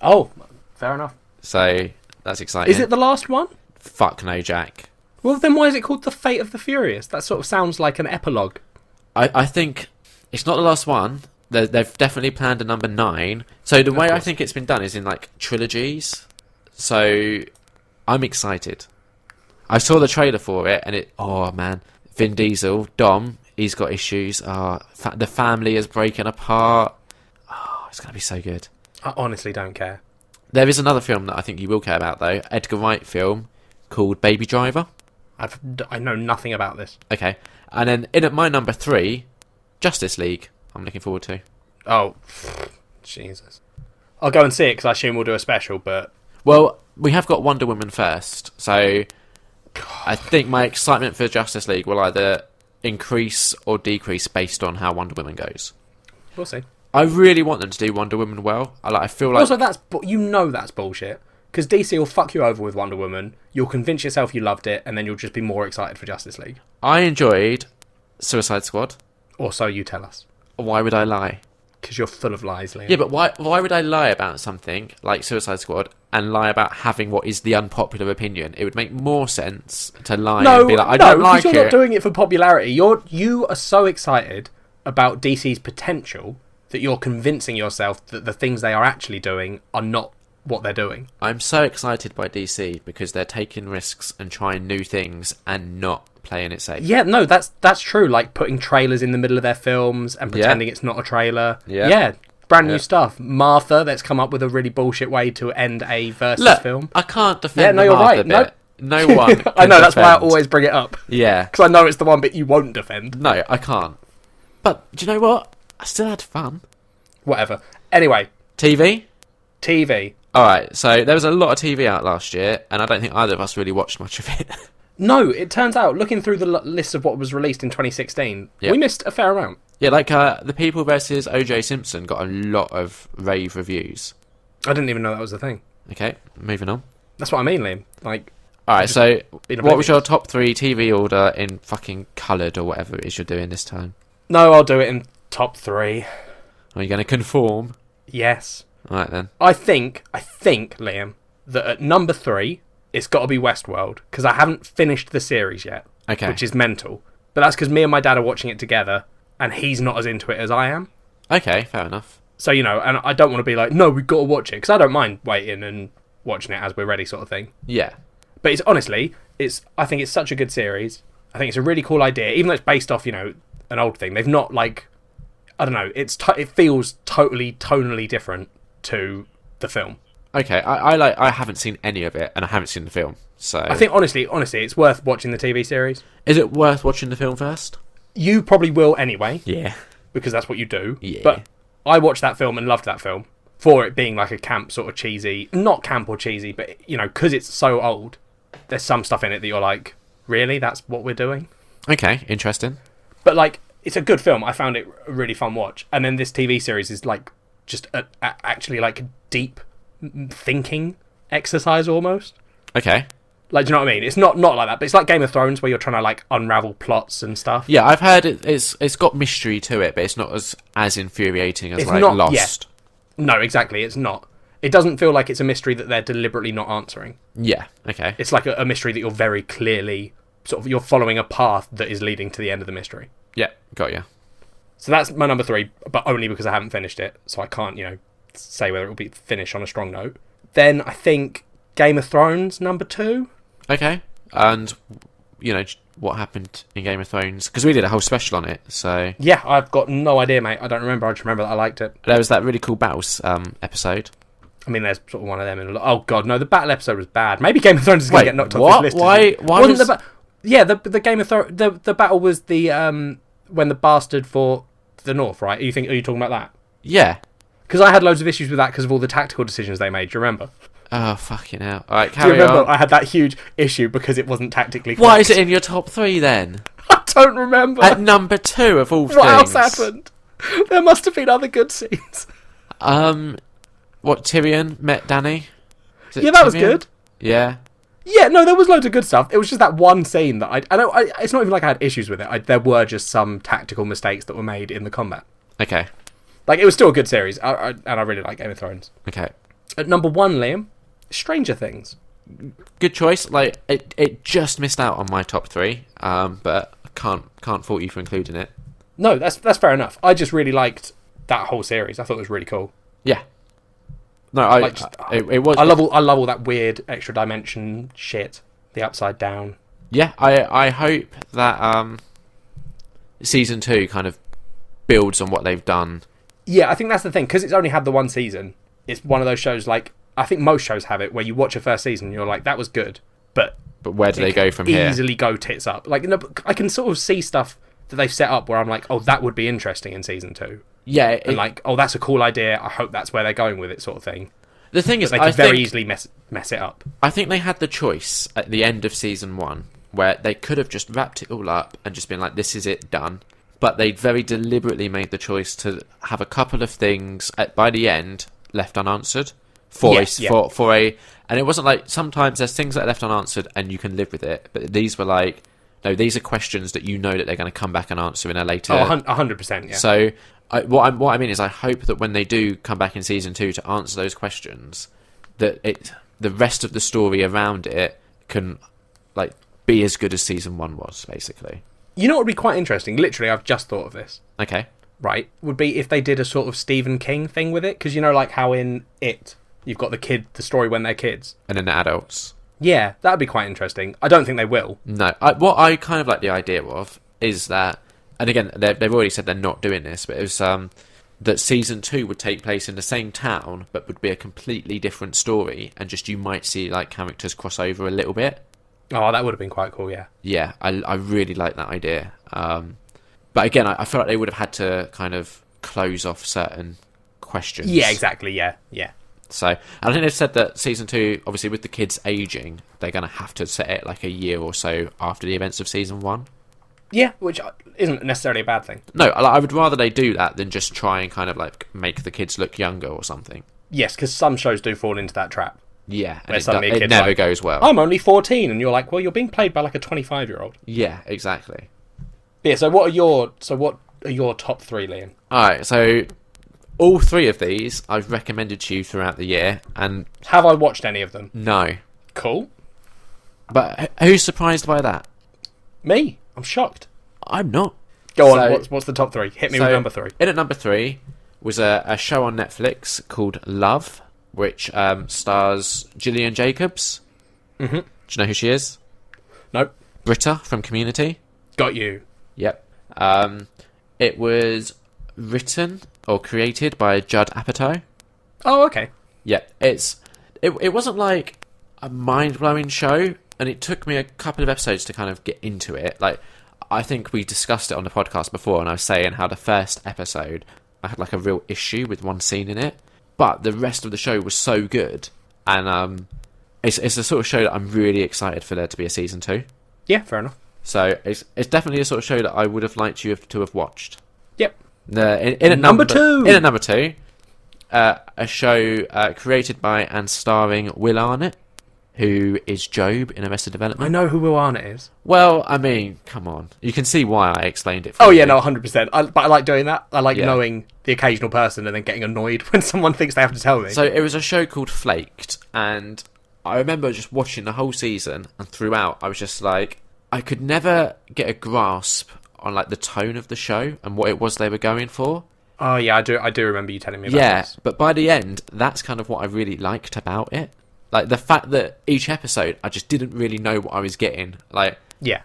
Oh, fair enough. So, that's exciting. Is it the last one? Fuck no, Jack. Well, then why is it called The Fate of the Furious? That sort of sounds like an epilogue. I think it's not the last one. They've definitely planned a number 9. So the way I think it's been done is in like trilogies. So I'm excited. I saw the trailer for it and oh man, Vin Diesel, Dom, he's got issues. The family is breaking apart. Oh, it's going to be so good. I honestly don't care. There is another film that I think you will care about though, Edgar Wright film called Baby Driver. I know nothing about this. Okay. And then in at my number 3, Justice League. I'm looking forward to. Oh, Jesus. I'll go and see it because I assume we'll do a special, but... Well, we have got Wonder Woman first, so I think my excitement for Justice League will either increase or decrease based on how Wonder Woman goes. We'll see. I really want them to do Wonder Woman well. I feel like... Also, that's bullshit. Because DC will fuck you over with Wonder Woman, you'll convince yourself you loved it, and then you'll just be more excited for Justice League. I enjoyed Suicide Squad. Or so you tell us. Why would I lie? Because you're full of lies, Liam. Yeah, but why would I lie about something like Suicide Squad and lie about having what is the unpopular opinion? It would make more sense to lie and be like, I don't like it. You're not doing it for popularity. You are so excited about DC's potential that you're convincing yourself that the things they are actually doing are not what they're doing. I'm so excited by DC because they're taking risks and trying new things and not playing it safe. Yeah, no, that's true. Like putting trailers in the middle of their films and pretending it's not a trailer. Yeah, brand new stuff. Martha, that's come up with a really bullshit way to end a Versus film. I can't defend you're Martha right. bit. No one. I know, that's why I always bring it up. Yeah. Because I know it's the one bit you won't defend. No, I can't. But do you know what? I still had fun. Whatever. Anyway. TV. Alright, so there was a lot of TV out last year, and I don't think either of us really watched much of it. No, it turns out, looking through the list of what was released in 2016, we missed a fair amount. Yeah, like The People versus O.J. Simpson got a lot of rave reviews. I didn't even know that was a thing. Okay, moving on. That's what I mean, Liam. Like, alright, so what was your top 3 TV order in fucking coloured or whatever it is you're doing this time? No, I'll do it in top 3. Are you going to conform? Yes. Alright then. I think, Liam, that at number 3, it's got to be Westworld, because I haven't finished the series yet, which is mental. But that's because me and my dad are watching it together, and he's not as into it as I am. Okay, fair enough. So, and I don't want to be like, no, we've got to watch it, because I don't mind waiting and watching it as we're ready sort of thing. Yeah. But it's honestly, I think it's such a good series. I think it's a really cool idea, even though it's based off, an old thing. They've not, like, I don't know, it feels totally, tonally different to the film. Okay, I haven't seen any of it, and I haven't seen the film, so... I think, honestly, it's worth watching the TV series. Is it worth watching the film first? You probably will anyway. Yeah. Because that's what you do. Yeah. But I watched that film and loved that film for it being like a camp sort of cheesy... Not camp or cheesy, but, because it's so old, there's some stuff in it that you're like, really? That's what we're doing? Okay, interesting. But, like, it's a good film. I found it a really fun watch. And then this TV series is, like, just actually, like, deep... thinking exercise almost. Okay. Like, do you know what I mean? It's not like that, but it's like Game of Thrones where you're trying to like unravel plots and stuff. Yeah, I've heard it's got mystery to it, but it's not as infuriating as Lost. Yeah. No, exactly, it's not. It doesn't feel like it's a mystery that they're deliberately not answering. Yeah, okay. It's like a mystery that you're very clearly you're following a path that is leading to the end of the mystery. Yeah, got you. So that's my number 3, but only because I haven't finished it, so I can't, say whether it will be finished on a strong note. Then I think Game of Thrones number 2. Okay, and what happened in Game of Thrones, because we did a whole special on it. So yeah, I've got no idea, mate. I don't remember. I just remember that I liked it. There was that really cool battles episode. I mean, there's sort of one of them. Oh god, no, the battle episode was bad. Maybe Game of Thrones is going to get knocked off this list. Why wasn't the Game of Thrones the battle was the when the bastard fought the North, right? Are you talking about that? Yeah. Because I had loads of issues with that because of all the tactical decisions they made. Do you remember? Oh, fucking hell. All right, carry on. Do you remember on. I had that huge issue because it wasn't tactically correct? Why is it in your top 3 then? I don't remember. At number 2 of all things. What else happened? There must have been other good scenes. What, Tyrion met Dany? Yeah, that was good. Yeah. Yeah, no, there was loads of good stuff. It was just that one scene that it's not even like I had issues with it. There were just some tactical mistakes that were made in the combat. Okay. Like, it was still a good series, and I really like Game of Thrones. Okay. At number 1, Liam, Stranger Things. Good choice. Like, it just missed out on my top 3, but I can't fault you for including it. No, that's fair enough. I just really liked that whole series. I thought it was really cool. Yeah. No, it was. I love all that weird extra dimension shit. The Upside Down. Yeah, I hope that season 2 kind of builds on what they've done. Yeah, I think that's the thing, because it's only had the one season. It's one of those shows, like, I think most shows have it, where you watch a first season and you're like, that was good, but where do they go from here? Easily go tits up. Like, I can sort of see stuff that they've set up where I'm like, oh, that would be interesting in season 2. Yeah. And like, oh, that's a cool idea, I hope that's where they're going with it, sort of thing. The thing is, they could very easily mess it up. I think they had the choice at the end of season 1, where they could have just wrapped it all up and just been like, this is it, done. But they very deliberately made the choice to have a couple of things by the end left unanswered for a, and it wasn't like, sometimes there's things that are left unanswered and you can live with it, but these were like, no, these are questions that that they're going to come back and answer in a later. 100%. Yeah. So what I mean is I hope that when they do come back in season 2 to answer those questions, that the rest of the story around it can like be as good as season 1 was, basically. You know what would be quite interesting? Literally, I've just thought of this. Okay. Right, would be if they did a sort of Stephen King thing with it, because you know, like how in It, you've got the story when they're kids, and then the adults. Yeah, that would be quite interesting. I don't think they will. No, what I kind of like the idea of is that, and again, they've already said they're not doing this, but it was that season 2 would take place in the same town, but would be a completely different story, and just you might see like characters cross over a little bit. Oh, that would have been quite cool, yeah. Yeah, I really like that idea. But again, I feel like they would have had to kind of close off certain questions. Yeah, exactly, yeah. So, and I think they've said that season 2, obviously with the kids aging, they're going to have to set it like a year or so after the events of season 1. Yeah, which isn't necessarily a bad thing. No, I would rather they do that than just try and kind of like make the kids look younger or something. Yes, because some shows do fall into that trap. Yeah, and it never goes well. I'm only 14, and you're like, well, you're being played by like a 25-year-old. Yeah, exactly. Yeah, so what are your top 3, Liam? Alright, so all 3 of these I've recommended to you throughout the year, and... Have I watched any of them? No. Cool. But who's surprised by that? Me. I'm shocked. I'm not. Go on, what's the top 3? Hit me with number 3. In at number 3 was a show on Netflix called Love, which stars Gillian Jacobs. Mm-hmm. Do you know who she is? Nope. Britta from Community. Got you. Yep. It was written or created by Judd Apatow. Oh, okay. Yeah, it wasn't like a mind-blowing show, and it took me a couple of episodes to kind of get into it. Like, I think we discussed it on the podcast before, and I was saying how the first episode, I had like a real issue with one scene in it, but the rest of the show was so good, and it's the sort of show that I'm really excited for there to be a season 2. Yeah, fair enough. So it's definitely a sort of show that I would have liked you to have watched. Yep. In at number 2. In at number 2, a show created by and starring Will Arnett, who is Job in Arrested Development. I know who Will Arnett is. Well, I mean, come on. You can see why I explained it for you. Oh, yeah, no, 100%. But I like doing that. I like knowing the occasional person and then getting annoyed when someone thinks they have to tell me. So it was a show called Flaked, and I remember just watching the whole season, and throughout I was just like, I could never get a grasp on like the tone of the show and what it was they were going for. Oh, yeah, I do remember you telling me about this. Yeah, but by the end, that's kind of what I really liked about it. Like, the fact that each episode, I just didn't really know what I was getting. Like, yeah,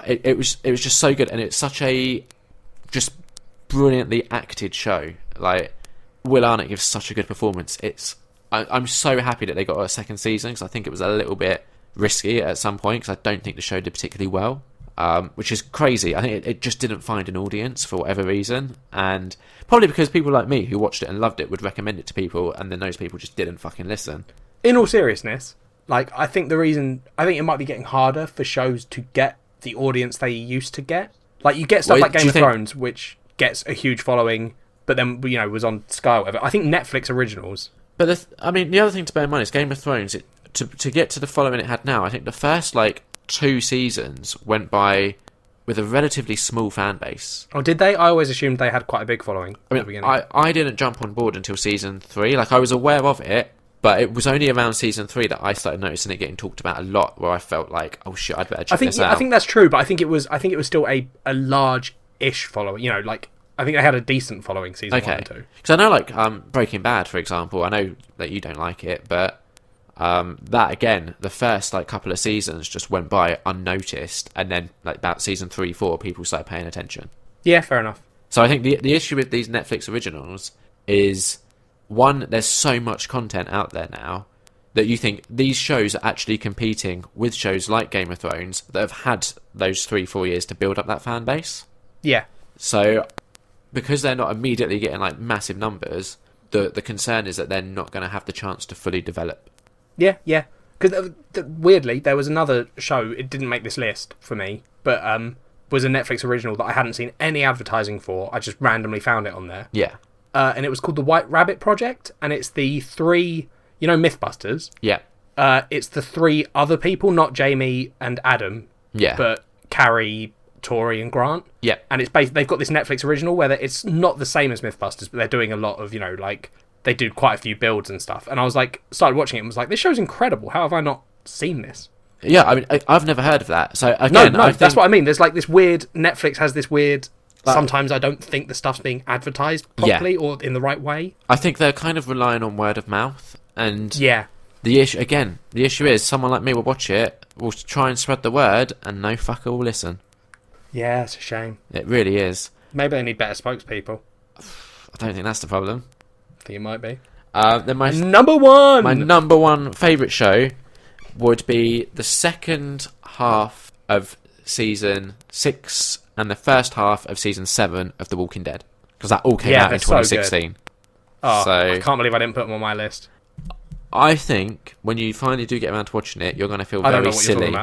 it was just so good, and it's such a just brilliantly acted show. Like, Will Arnett gives such a good performance. I'm so happy that they got a second season, because I think it was a little bit risky at some point, because I don't think the show did particularly well, which is crazy. I think it just didn't find an audience for whatever reason, and probably because people like me who watched it and loved it would recommend it to people, and then those people just didn't fucking listen. In all seriousness, like, I think it might be getting harder for shows to get the audience they used to get. Like, you get stuff like Game of Thrones, which gets a huge following, but then, was on Sky or whatever. I think Netflix originals. But the other thing to bear in mind is Game of Thrones, to get to the following it had now, I think the first, 2 seasons went by with a relatively small fan base. Oh, did they? I always assumed they had quite a big following at the beginning. I didn't jump on board until season 3. Like, I was aware of it, but it was only around season 3 that I started noticing it getting talked about a lot, where I felt like, oh shit, I'd better check this out. I think that's true, but I think it was still a large-ish following. I think they had a decent following season 1 and 2. Because I know, Breaking Bad, for example, I know that you don't like it, but that, again, the first couple of seasons just went by unnoticed, and then about season 3, 4, people started paying attention. Yeah, fair enough. So I think the issue with these Netflix originals is, one, there's so much content out there now that you think these shows are actually competing with shows like Game of Thrones that have had those 3-4 years to build up that fan base. Yeah. So, because they're not immediately getting massive numbers, the concern is that they're not going to have the chance to fully develop. Yeah. Because weirdly, there was another show, it didn't make this list for me, but was a Netflix original that I hadn't seen any advertising for. I just randomly found it on there. Yeah. And it was called The White Rabbit Project, and it's the 3, Mythbusters. Yeah. It's the 3 other people, not Jamie and Adam. Yeah. But Carrie, Tori and Grant. Yeah. And it's they've got this Netflix original where it's not the same as Mythbusters, but they're doing a lot of, like, they do quite a few builds and stuff. And I was like, started watching it and was like, this show's incredible. How have I not seen this? Yeah, I mean, I've never heard of that. So again, no, that's what I mean. There's like this weird, Netflix has this weird, sometimes I don't think the stuff's being advertised properly or in the right way. I think they're kind of relying on word of mouth. And yeah. The issue is someone like me will watch it, will try and spread the word, and no fucker will listen. Yeah, it's a shame. It really is. Maybe they need better spokespeople. I don't think that's the problem. I think it might be. Then my number one favourite show would be the second half of season 6 and the first half of season 7 of The Walking Dead, because that all came out in 2016. So I can't believe I didn't put them on my list. I think when you finally do get around to watching it, you're going to feel very silly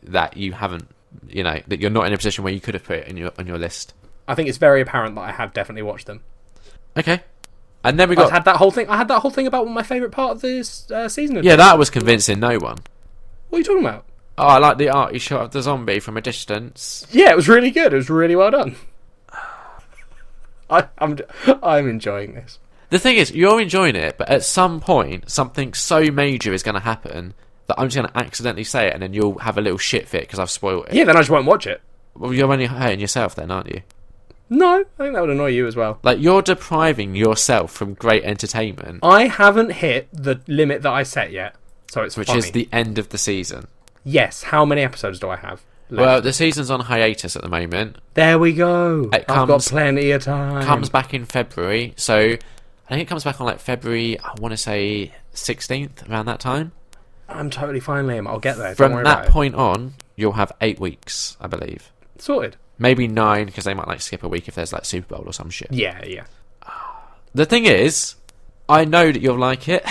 that you haven't, that you're not in a position where you could have put it on your list. I think it's very apparent that I have definitely watched them. Okay. And then we got... I had that whole thing about what my favourite part of this season had been. That was convincing no one. What are you talking about? Oh, I like the arty shot of the zombie from a distance. Yeah, it was really good. It was really well done. I'm enjoying this. The thing is, you're enjoying it, but at some point, something so major is going to happen that I'm just going to accidentally say it, and then you'll have a little shit fit because I've spoiled it. Yeah, then I just won't watch it. Well, you're only hurting yourself then, aren't you? No, I think that would annoy you as well. Like, you're depriving yourself from great entertainment. I haven't hit the limit that I set yet, so it's Which is the end of the season. Yes, how many episodes do I have left? Well, the season's on hiatus at the moment. There we go. I've got plenty of time. Comes back in February, so... I think it comes back on like February, I want to say 16th, around that time. I'm totally fine, Liam. I'll get there. From that point on, you'll have 8 weeks, I believe. Sorted. Maybe 9, because they might like skip a week if there's like Super Bowl or some shit. Yeah. The thing is, I know that you'll like it.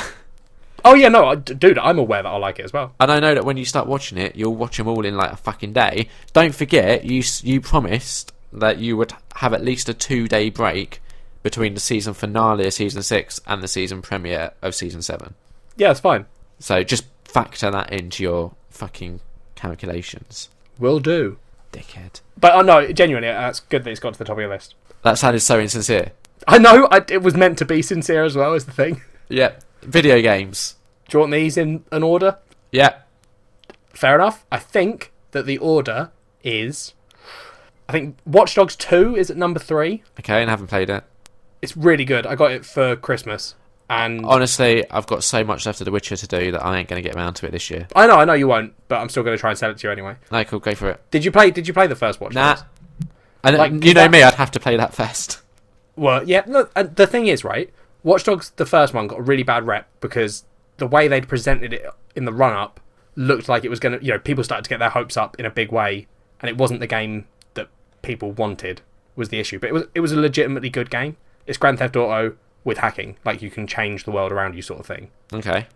Oh yeah, no, dude, I'm aware that I'll like it as well. And I know that when you start watching it, you'll watch them all in like a fucking day. Don't forget, you promised that you would have at least a 2-day break between the season finale of season 6 and the season premiere of season 7. Yeah, it's fine. So just factor that into your fucking calculations. Will do. Dickhead. But no, genuinely, that's good that it's got to the top of your list. That sounded so insincere. I know, it was meant to be sincere as well, is the thing. Yeah. Video games. Do you want these in an order? Yeah. Fair enough. I think that the order is... I think Watch Dogs 2 is at number 3. Okay, and I haven't played it. It's really good. I got it for Christmas. And honestly, I've got so much left of The Witcher to do that I ain't going to get around to it this year. I know you won't, but I'm still going to try and sell it to you anyway. No, cool, go for it. Did you play the first Watch Dogs? And like, you know me, I'd have to play that first. Well, yeah, look, the thing is, right, Watch Dogs, the first one, got a really bad rep because the way they'd presented it in the run-up looked like it was going to, people started to get their hopes up in a big way, and it wasn't the game that people wanted was the issue. But it was a legitimately good game. It's Grand Theft Auto with hacking, like you can change the world around you sort of thing. Okay.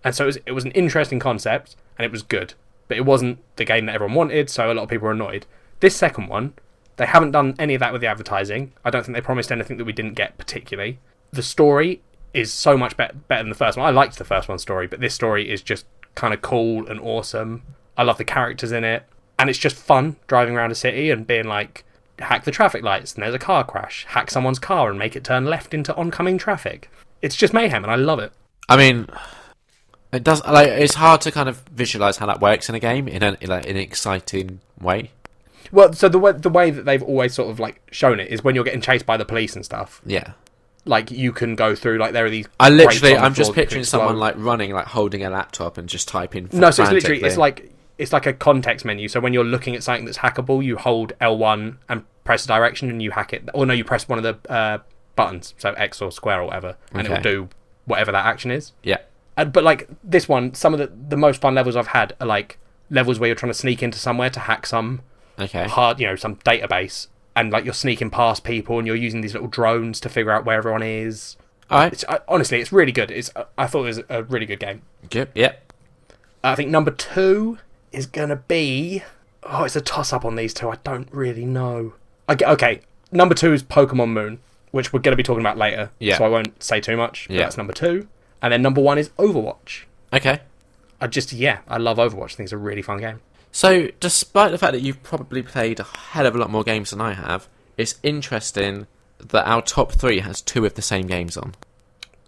And so it was an interesting concept, and it was good. But it wasn't the game that everyone wanted, so a lot of people were annoyed. This second one, they haven't done any of that with the advertising. I don't think they promised anything that we didn't get particularly. The story is so much better than the first one. I liked the first one's story, but this story is just kind of cool and awesome. I love the characters in it. And it's just fun driving around a city and being like, hack the traffic lights and there's a car crash. Hack someone's car and make it turn left into oncoming traffic. It's just mayhem and I love it. I mean, it does. Like, it's hard to kind of visualize how that works in a game in an exciting way. Well, so the way that they've always sort of like shown it is when you're getting chased by the police and stuff. Yeah. Like you can go through like there are these. I'm just picturing someone like running, like holding a laptop and just typing. No, so it's literally it's like a context menu. So when you're looking at something that's hackable, you hold L1 and press a direction and you hack it. Or no, you press one of the buttons, so X or square or whatever, and it'll do whatever that action is. Yeah. But like this one, some of the most fun levels I've had are like levels where you're trying to sneak into somewhere to hack some hard, some database, and like you're sneaking past people and you're using these little drones to figure out where everyone is. All right. Honestly, it's really good. I thought it was a really good game. Yep. I think number 2 is going to be... Oh, it's a toss-up on these two. I don't really know. Okay, number 2 is Pokemon Moon, which we're going to be talking about later, so I won't say too much. But that's number 2. And then number 1 is Overwatch. Okay. I love Overwatch. I think it's a really fun game. So, despite the fact that you've probably played a hell of a lot more games than I have, it's interesting that our top 3 has 2 of the same games on.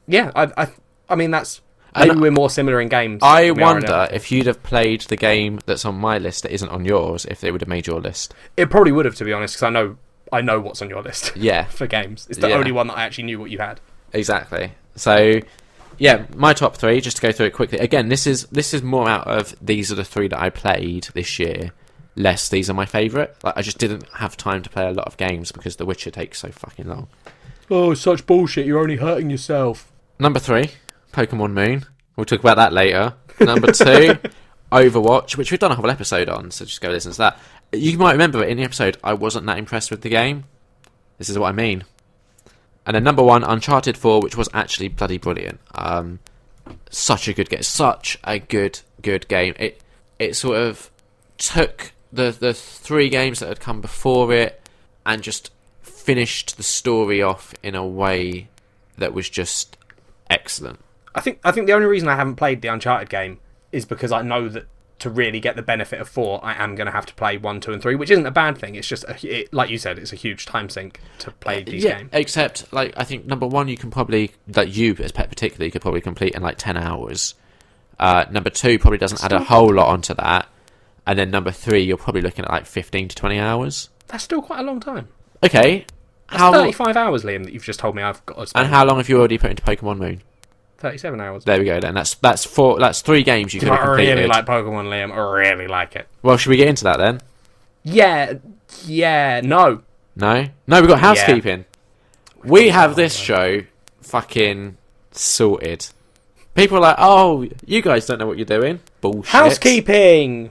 Yeah, I mean, that's... Maybe we're more similar in games. I wonder if you'd have played the game that's on my list that isn't on yours, if they would have made your list. It probably would have, to be honest, because I know what's on your list. Yeah. For games. It's the only one that I actually knew what you had. Exactly. So, yeah, my top 3, just to go through it quickly. Again, this is more out of these are the 3 that I played this year, less these are my favourite. Like, I just didn't have time to play a lot of games because The Witcher takes so fucking long. Oh, such bullshit, you're only hurting yourself. Number 3, Pokemon Moon. We'll talk about that later. Number 2, Overwatch, which we've done a whole episode on, so just go listen to that. You might remember in the episode, I wasn't that impressed with the game. This is what I mean. And then number 1, Uncharted 4, which was actually bloody brilliant. Such a good game. Such a good game. It sort of took the 3 games that had come before it and just finished the story off in a way that was just excellent. I think the only reason I haven't played the Uncharted game is because I know that to really get the benefit of 4, I am going to have to play 1, 2, and 3, which isn't a bad thing. It's just, like you said, it's a huge time sink to play these games. Except, like, I think number 1 you can probably, like you as Pet particularly, could probably complete in like 10 hours. Number 2 probably doesn't add a whole lot onto that. And then number 3, you're probably looking at like 15 to 20 hours. That's still quite a long time. Okay. That's 35 hours, Liam, that you've just told me I've got to spend. And how long have you already put into Pokemon Moon? 37 hours. There we go then. That's 3 games you could have completed. I really like Pokemon, Liam. I really like it. Well, should we get into that then? Yeah, no. No? No, we've got housekeeping. Yeah. We have this show fucking sorted. People are like, oh, you guys don't know what you're doing. Bullshit. Housekeeping!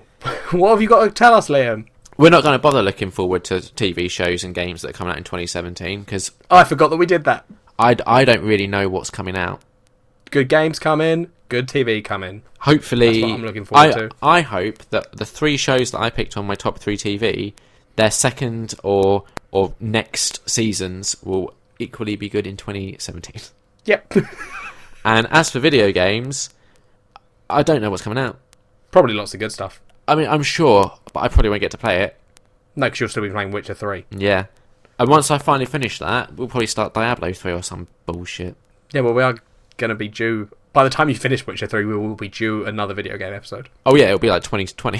What have you got to tell us, Liam? We're not going to bother looking forward to TV shows and games that are coming out in 2017, because... I forgot that we did that. I don't really know what's coming out. Good games come in, good TV come in. Hopefully... That's what I'm looking forward to. I hope that the 3 shows that I picked on my top 3 TV, their second or next seasons will equally be good in 2017. Yep. And as for video games, I don't know what's coming out. Probably lots of good stuff. I mean, I'm sure, but I probably won't get to play it. No, because you'll still be playing Witcher 3. Yeah. And once I finally finish that, we'll probably start Diablo 3 or some bullshit. Yeah, well, we are going to be due... By the time you finish Witcher 3, we will be due another video game episode. Oh, yeah, it'll be like 2020.